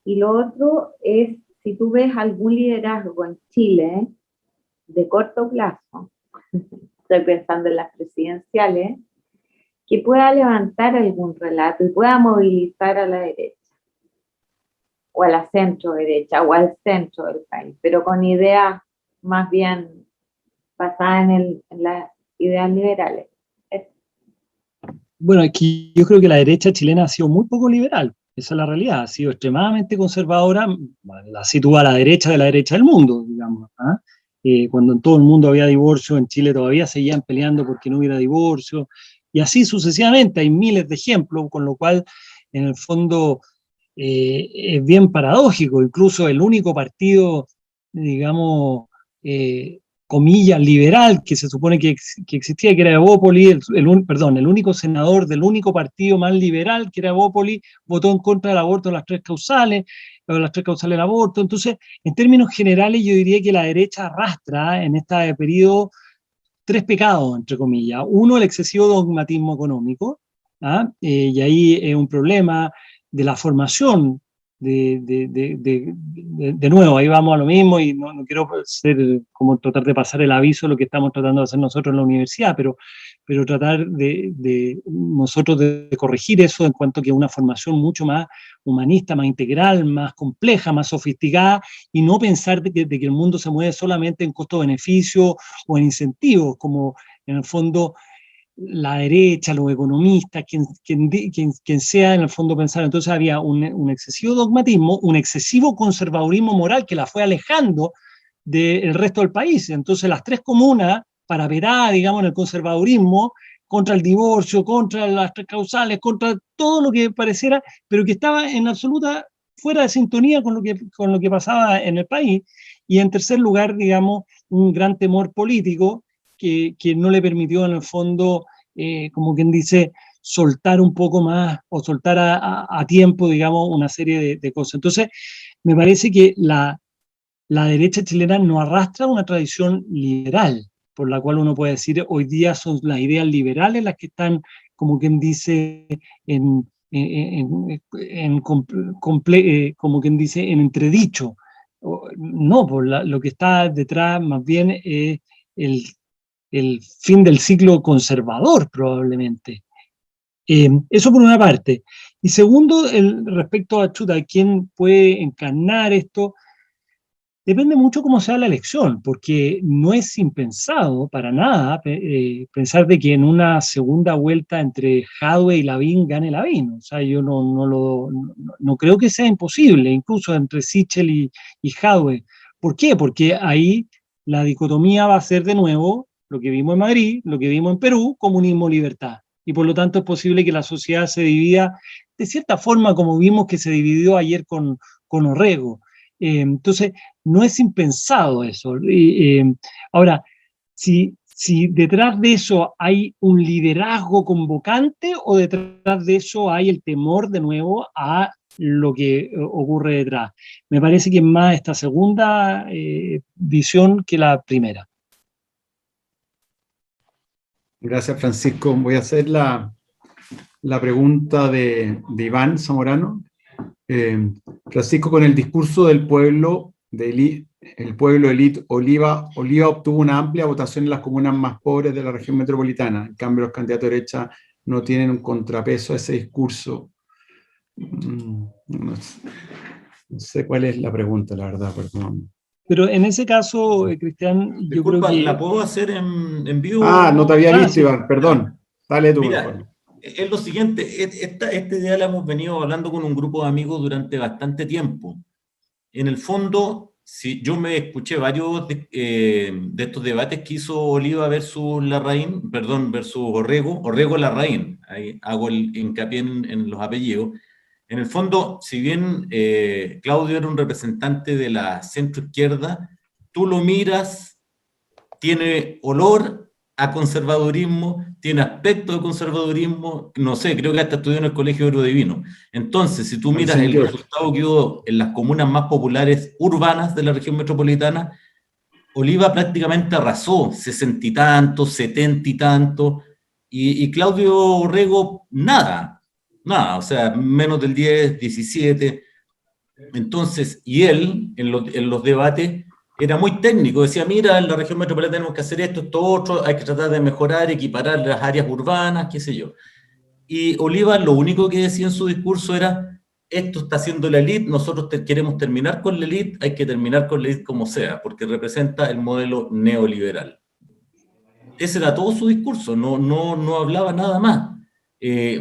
Y lo otro es, si tú ves algún liderazgo en Chile de corto plazo, estoy pensando en las presidenciales, que pueda levantar algún relato y pueda movilizar a la derecha, o a la centro derecha, o al centro del país, pero con ideas más bien basadas en las ideas liberales. Bueno, aquí yo creo que la derecha chilena ha sido muy poco liberal. Esa es la realidad, ha sido extremadamente conservadora, la sitúa a la derecha de la derecha del mundo, digamos. Cuando en todo el mundo había divorcio, en Chile todavía seguían peleando porque no hubiera divorcio, y así sucesivamente, hay miles de ejemplos, con lo cual, en el fondo, es bien paradójico, incluso el único partido, digamos, comillas, liberal, que se supone que existía, que era Evópoli, el único senador del único partido más liberal, que era Evópoli, votó en contra del aborto de las tres causales del aborto. Entonces, en términos generales, yo diría que la derecha arrastra en este periodo tres pecados, entre comillas. Uno, el excesivo dogmatismo económico, y ahí es un problema de la formación. De nuevo, ahí vamos a lo mismo, y no quiero ser como tratar de pasar el aviso de lo que estamos tratando de hacer nosotros en la universidad, pero tratar de nosotros de corregir eso en cuanto a que una formación mucho más humanista, más integral, más compleja, más sofisticada, y no pensar de que el mundo se mueve solamente en costo-beneficio o en incentivos, como en el fondo la derecha, los economistas, quien sea en el fondo pensar. Entonces había un excesivo dogmatismo, un excesivo conservadurismo moral que la fue alejando del resto del país. Entonces las tres comunas, parapetadas, digamos, en el conservadurismo, contra el divorcio, contra las tres causales, contra todo lo que pareciera, pero que estaba en absoluta fuera de sintonía con lo que pasaba en el país. Y en tercer lugar, digamos, un gran temor político que no le permitió en el fondo, como quien dice, soltar un poco más o soltar a tiempo, digamos, una serie de cosas. Entonces, me parece que la derecha chilena no arrastra una tradición liberal, por la cual uno puede decir hoy día son las ideas liberales las que están, como quien dice, como quien dice, en entredicho. No, lo que está detrás más bien es el fin del ciclo conservador, probablemente. Eso por una parte. Y segundo, respecto a chuta, ¿quién puede encarnar esto? Depende mucho cómo sea la elección, porque no es impensado para nada pensar de que en una segunda vuelta entre Jadwe y Lavín gane Lavín. O sea, yo no creo que sea imposible, incluso entre Sichel y Jadwe. ¿Por qué? Porque ahí la dicotomía va a ser de nuevo lo que vimos en Madrid, lo que vimos en Perú, comunismo-libertad. Y por lo tanto es posible que la sociedad se divida de cierta forma como vimos que se dividió ayer con Orrego. Entonces, no es impensado eso. Ahora, si detrás de eso hay un liderazgo convocante o detrás de eso hay el temor de nuevo a lo que ocurre detrás. Me parece que es más esta segunda visión que la primera. Gracias, Francisco. Voy a hacer la pregunta de Iván Zamorano. Francisco, con el discurso del pueblo, el pueblo elite, Oliva obtuvo una amplia votación en las comunas más pobres de la región metropolitana. En cambio, los candidatos de derecha no tienen un contrapeso a ese discurso. No sé cuál es la pregunta, la verdad, perdón. Pero en ese caso, Cristian, yo Disculpa, creo que... ¿la puedo hacer en vivo? No te había visto, Iván, perdón. Dale tú. Mira, es lo siguiente, esta idea la hemos venido hablando con un grupo de amigos durante bastante tiempo. En el fondo, si yo me escuché varios de estos debates que hizo Oliva versus Larraín, versus Orrego Larraín, ahí hago el hincapié en los apellidos. En el fondo, si bien Claudio era un representante de la centroizquierda, tú lo miras, tiene olor a conservadurismo, tiene aspecto de conservadurismo, no sé, creo que hasta estudió en el Colegio Oro Divino. Entonces, si tú miras el resultado que hubo en las comunas más populares urbanas de la región metropolitana, Oliva prácticamente arrasó, 60 y tanto, 70 y tanto, y Claudio Orrego nada, o sea, menos del 10, 17. Entonces, y él, en los debates, era muy técnico, decía, mira, en la región metropolitana tenemos que hacer esto, otro, hay que tratar de mejorar, equiparar las áreas urbanas, qué sé yo. Y Oliva lo único que decía en su discurso era, esto está haciendo la élite, nosotros queremos terminar con la élite, hay que terminar con la élite como sea, porque representa el modelo neoliberal. Ese era todo su discurso, no hablaba nada más.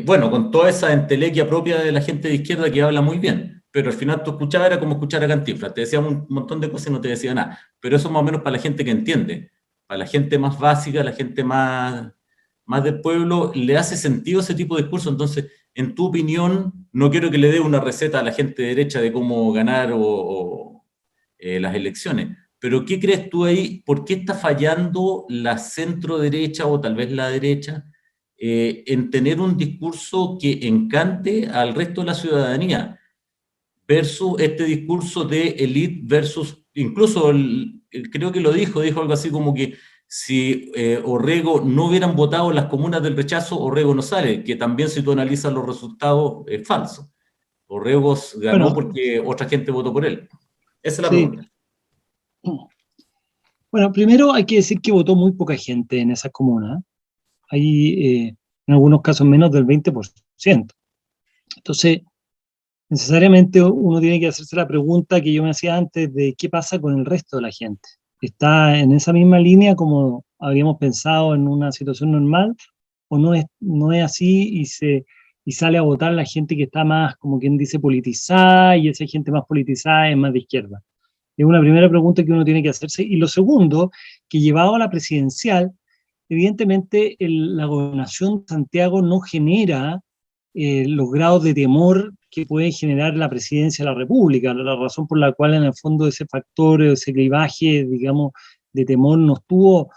Bueno, con toda esa entelequia propia de la gente de izquierda que habla muy bien, pero al final tú escuchabas, era como escuchar a Cantinflas, te decía un montón de cosas y no te decía nada, pero eso más o menos para la gente que entiende, para la gente más básica, la gente más del pueblo, le hace sentido ese tipo de discurso. Entonces, en tu opinión, no quiero que le dé una receta a la gente de derecha de cómo ganar las elecciones, pero ¿qué crees tú ahí? ¿Por qué está fallando la centro derecha o tal vez la derecha en tener un discurso que encante al resto de la ciudadanía versus este discurso de élite versus, incluso creo que lo dijo algo así como que si Orrego no hubieran votado en las comunas del rechazo, Orrego no sale, que también si tú analizas los resultados es falso. Orrego ganó porque otra gente votó por él. Esa es la pregunta. Bueno, primero hay que decir que votó muy poca gente en esas comunas. Hay en algunos casos menos del 20%. Entonces, necesariamente uno tiene que hacerse la pregunta que yo me hacía antes de qué pasa con el resto de la gente. ¿Está en esa misma línea como habríamos pensado en una situación normal? ¿O no es así y sale a votar la gente que está más, como quien dice, politizada, y esa gente más politizada es más de izquierda? Es una primera pregunta que uno tiene que hacerse. Y lo segundo, que llevado a la presidencial, evidentemente la gobernación de Santiago no genera los grados de temor que puede generar la presidencia de la República, la razón por la cual en el fondo ese factor, ese clivaje, digamos, de temor no estuvo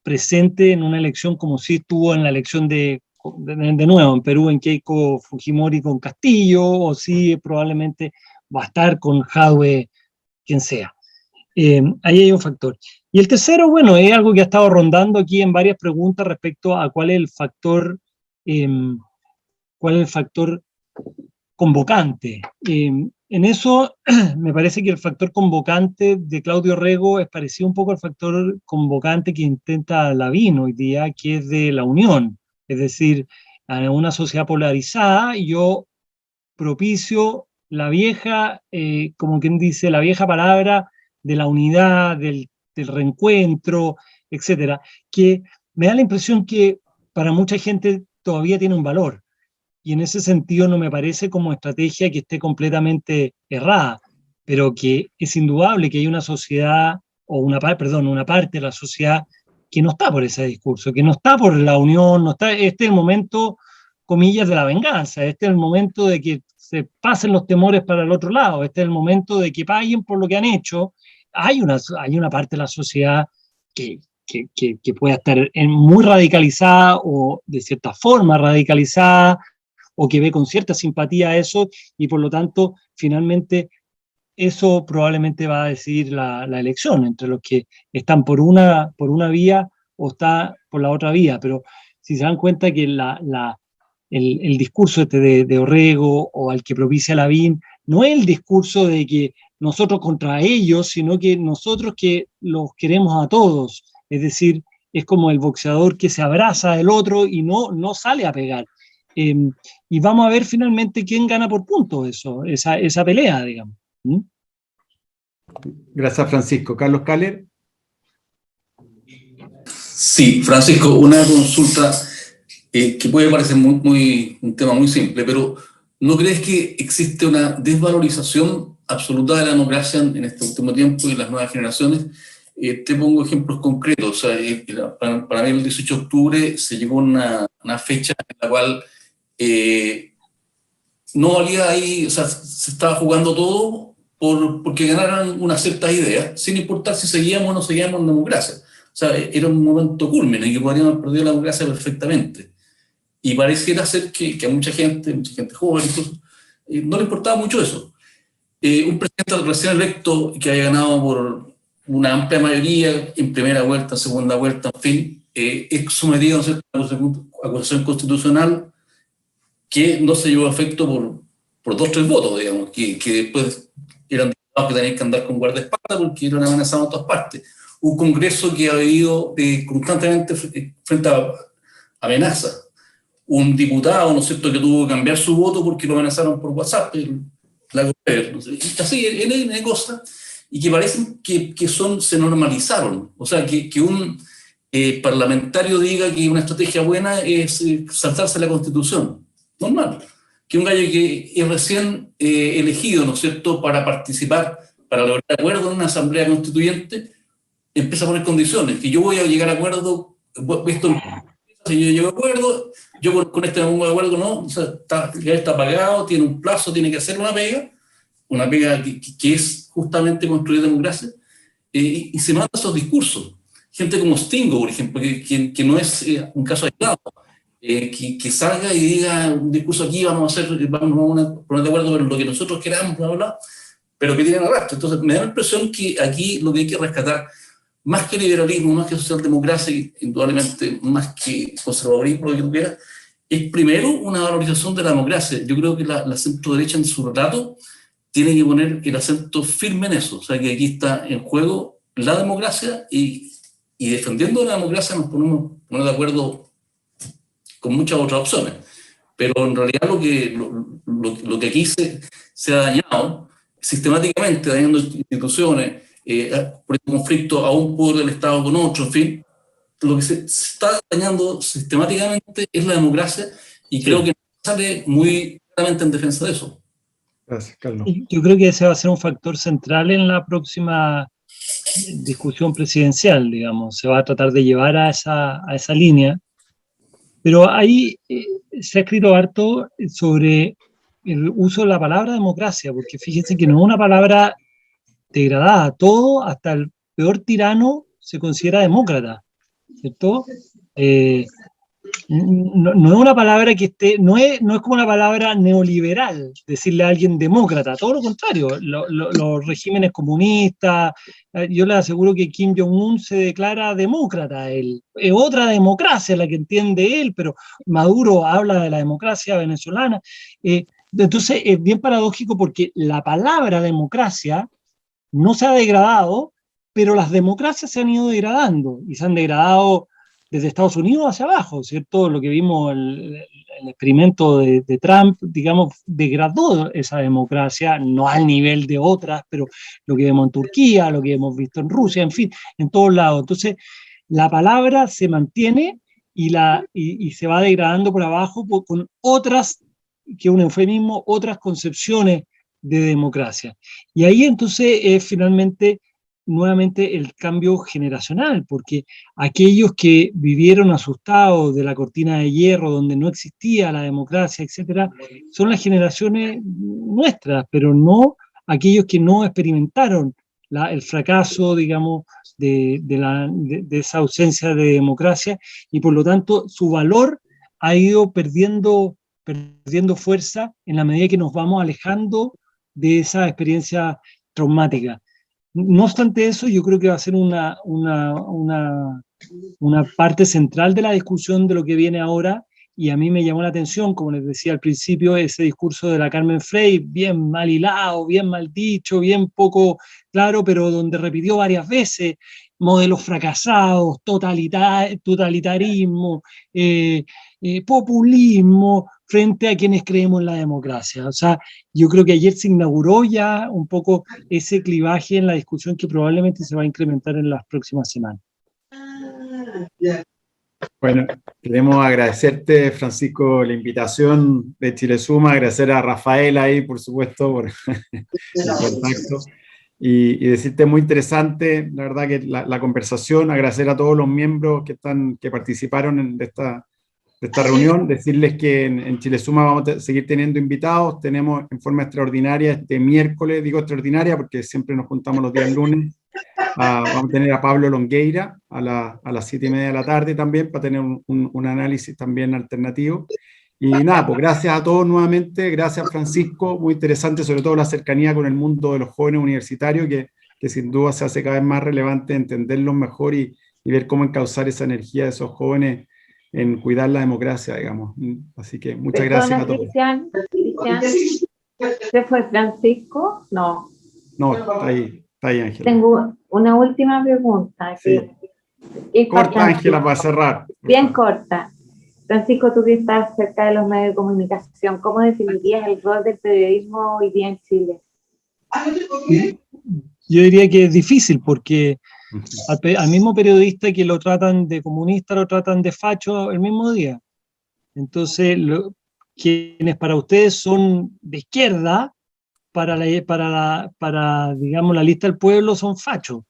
presente en una elección como sí estuvo en la elección de de nuevo, en Perú en Keiko Fujimori con Castillo, o si probablemente va a estar con Jadwe, quien sea. Ahí hay un factor. Y el tercero, bueno, es algo que ha estado rondando aquí en varias preguntas respecto a cuál es el factor convocante. En eso me parece que el factor convocante de Claudio Rego es parecido un poco al factor convocante que intenta Lavín hoy día, que es de la unión. Es decir, a una sociedad polarizada, y yo propicio la vieja, como quien dice, la vieja palabra de la unidad, del reencuentro, etcétera, que me da la impresión que para mucha gente todavía tiene un valor. Y en ese sentido no me parece como estrategia que esté completamente errada, pero que es indudable que hay una sociedad, o una parte de la sociedad que no está por ese discurso, que no está por la unión, no está, este es el momento, comillas, de la venganza, este es el momento de que se pasen los temores para el otro lado, este es el momento de que paguen por lo que han hecho. Hay una parte de la sociedad que puede estar muy radicalizada o de cierta forma radicalizada, o que ve con cierta simpatía a eso, y por lo tanto, finalmente, eso probablemente va a decidir la elección, entre los que están por una vía o está por la otra vía. Pero si se dan cuenta que el discurso de Orrego, o al que propicia Lavín, no es el discurso de que nosotros contra ellos, sino que nosotros que los queremos a todos. Es decir, es como el boxeador que se abraza del otro y no sale a pegar. Y vamos a ver finalmente quién gana por puntos esa pelea, digamos. ¿Mm? Gracias, Francisco. Carlos Caller. Sí, Francisco, una consulta que puede parecer un tema muy simple, pero ¿no crees que existe una desvalorización absoluta de la democracia en este último tiempo y en las nuevas generaciones? Te pongo ejemplos concretos. O sea, para mí el 18 de octubre se llegó a una fecha en la cual no valía ahí, o sea, se estaba jugando todo porque ganaran unas ciertas ideas, sin importar si seguíamos o no seguíamos en democracia. O sea, era un momento culmine y que podríamos haber perdido la democracia perfectamente. Y pareciera ser que a mucha gente joven, incluso, no le importaba mucho eso. Un presidente recién electo que haya ganado por una amplia mayoría en primera vuelta, segunda vuelta, en fin, es sometido a una acusación constitucional que no se llevó a efecto por 2 o 3 votos, digamos, que después eran diputados que tenían que andar con guardaespaldas porque eran amenazados en todas partes. Un Congreso que ha vivido constantemente frente a amenazas. Un diputado, ¿no es cierto?, que tuvo que cambiar su voto porque lo amenazaron por WhatsApp, no sé, así, en cosas, y que parecen que se normalizaron. O sea, que un parlamentario diga que una estrategia buena es saltarse la Constitución. Normal. Que un gallo que es recién elegido, ¿no es cierto?, para participar, para lograr acuerdo en una asamblea constituyente, empieza a poner condiciones, que yo voy a llegar a acuerdo, si yo llego a acuerdo, yo con este no pongo de acuerdo, no, o sea, ya está pagado, tiene un plazo, tiene que hacer una pega que es justamente construir democracia, y se manda esos discursos. Gente como Stingo, por ejemplo, que no es un caso aislado, que salga y diga un discurso aquí, vamos a poner de acuerdo con lo que nosotros queramos, bla, bla, bla, pero que tienen arrastre. Entonces me da la impresión que aquí lo que hay que rescatar, más que liberalismo, más que socialdemocracia, indudablemente más que conservadurismo, lo que tú quieras, es primero una valorización de la democracia. Yo creo que la centro-derecha en su relato tiene que poner el acento firme en eso. O sea, que aquí está en juego la democracia y defendiendo la democracia nos ponemos de acuerdo con muchas otras opciones. Pero en realidad lo que aquí se ha dañado sistemáticamente, dañando instituciones, por el conflicto a un poder del Estado con otro, en fin, lo que se está dañando sistemáticamente es la democracia y creo que sale muy claramente en defensa de eso. Gracias, Carlos. Yo creo que ese va a ser un factor central en la próxima discusión presidencial, digamos. Se va a tratar de llevar a esa línea. Pero ahí se ha escrito harto sobre el uso de la palabra democracia, porque fíjense que no es una palabra degradada. Todo, hasta el peor tirano, se considera demócrata, ¿cierto? no es una palabra que esté, no es como una palabra neoliberal, decirle a alguien demócrata, todo lo contrario, los regímenes comunistas, yo le aseguro que Kim Jong-un se declara demócrata, él, es otra democracia la que entiende él, pero Maduro habla de la democracia venezolana, entonces es bien paradójico porque la palabra democracia no se ha degradado, pero las democracias se han ido degradando, y se han degradado desde Estados Unidos hacia abajo, ¿cierto? Lo que vimos, el experimento de Trump, digamos, degradó esa democracia, no al nivel de otras, pero lo que vemos en Turquía, lo que hemos visto en Rusia, en fin, en todos lados. Entonces, la palabra se mantiene y se va degradando por abajo con otras, que es un eufemismo, otras concepciones de democracia. Y ahí entonces finalmente nuevamente el cambio generacional, porque aquellos que vivieron asustados de la cortina de hierro, donde no existía la democracia, etcétera, son las generaciones nuestras, pero no aquellos que no experimentaron el fracaso, digamos, de esa ausencia de democracia, y por lo tanto su valor ha ido perdiendo fuerza en la medida que nos vamos alejando de esa experiencia traumática. No obstante eso, yo creo que va a ser una parte central de la discusión de lo que viene ahora, y a mí me llamó la atención, como les decía al principio, ese discurso de la Carmen Frey, bien mal hilado, bien mal dicho, bien poco claro, pero donde repitió varias veces modelos fracasados, totalitarismo, populismo, frente a quienes creemos en la democracia. O sea, yo creo que ayer se inauguró ya un poco ese clivaje en la discusión que probablemente se va a incrementar en las próximas semanas. Bueno, queremos agradecerte, Francisco, la invitación de Chilesuma, agradecer a Rafael ahí, por supuesto, por el contacto, y decirte muy interesante, la verdad que la conversación, agradecer a todos los miembros que participaron de esta reunión, decirles que en Chilesuma vamos a seguir teniendo invitados, tenemos en forma extraordinaria este miércoles, digo extraordinaria porque siempre nos juntamos los días lunes, vamos a tener a Pablo Longueira a las 7:30 de la tarde también, para tener un análisis también alternativo. Y nada, pues gracias a todos nuevamente, gracias Francisco, muy interesante, sobre todo la cercanía con el mundo de los jóvenes universitarios, que sin duda se hace cada vez más relevante entenderlos mejor y ver cómo encauzar esa energía de esos jóvenes en cuidar la democracia, digamos. Así que muchas gracias a todos. Cristian, ¿se fue Francisco? No. No, está ahí, Ángela. Tengo una última pregunta. Sí. Corta, Ángela, para cerrar. Bien corta. Francisco, tú que estás cerca de los medios de comunicación, ¿cómo definirías el rol del periodismo hoy día en Chile? Yo diría que es difícil, porque al mismo periodista que lo tratan de comunista, lo tratan de facho el mismo día. Entonces, quienes para ustedes son de izquierda, para digamos, la lista del pueblo son fachos.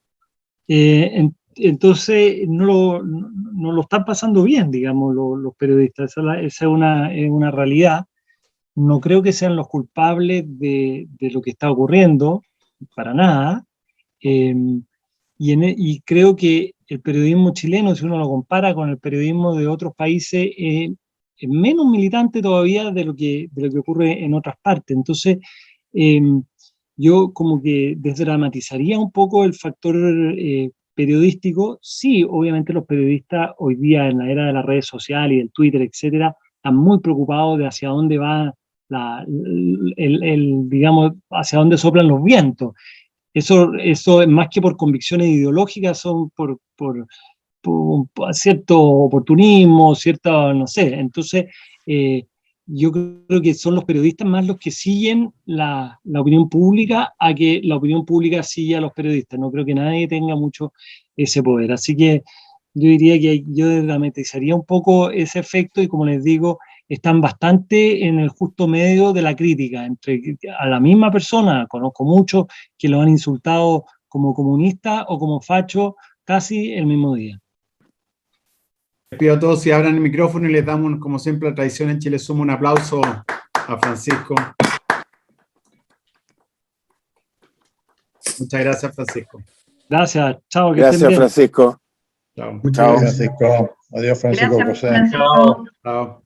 Entonces, no lo están pasando bien, digamos, los periodistas. Esa es una realidad. No creo que sean los culpables de lo que está ocurriendo, para nada. Y creo que el periodismo chileno, si uno lo compara con el periodismo de otros países, es menos militante todavía de lo que ocurre en otras partes. Entonces, yo como que desdramatizaría un poco el factor periodístico. Sí, obviamente los periodistas hoy día, en la era de las redes sociales y del Twitter, etcétera, están muy preocupados de hacia dónde va digamos, hacia dónde soplan los vientos. Eso es más que por convicciones ideológicas, son por cierto oportunismo, cierta, no sé. Entonces, yo creo que son los periodistas más los que siguen la opinión pública, a que la opinión pública siga a los periodistas. No creo que nadie tenga mucho ese poder. Así que yo diría que yo dramatizaría un poco ese efecto, y como les digo, están bastante en el justo medio de la crítica, entre a la misma persona. Conozco muchos que lo han insultado como comunista o como facho casi el mismo día. Les pido a todos si abran el micrófono y les damos, como siempre, la tradición en Chilesuma, un aplauso a Francisco. Muchas gracias, Francisco. Gracias, chao. Gracias, Francisco. Chao. Muchas gracias, Francisco. Adiós, Francisco Gracias, José. Francisco. Chao.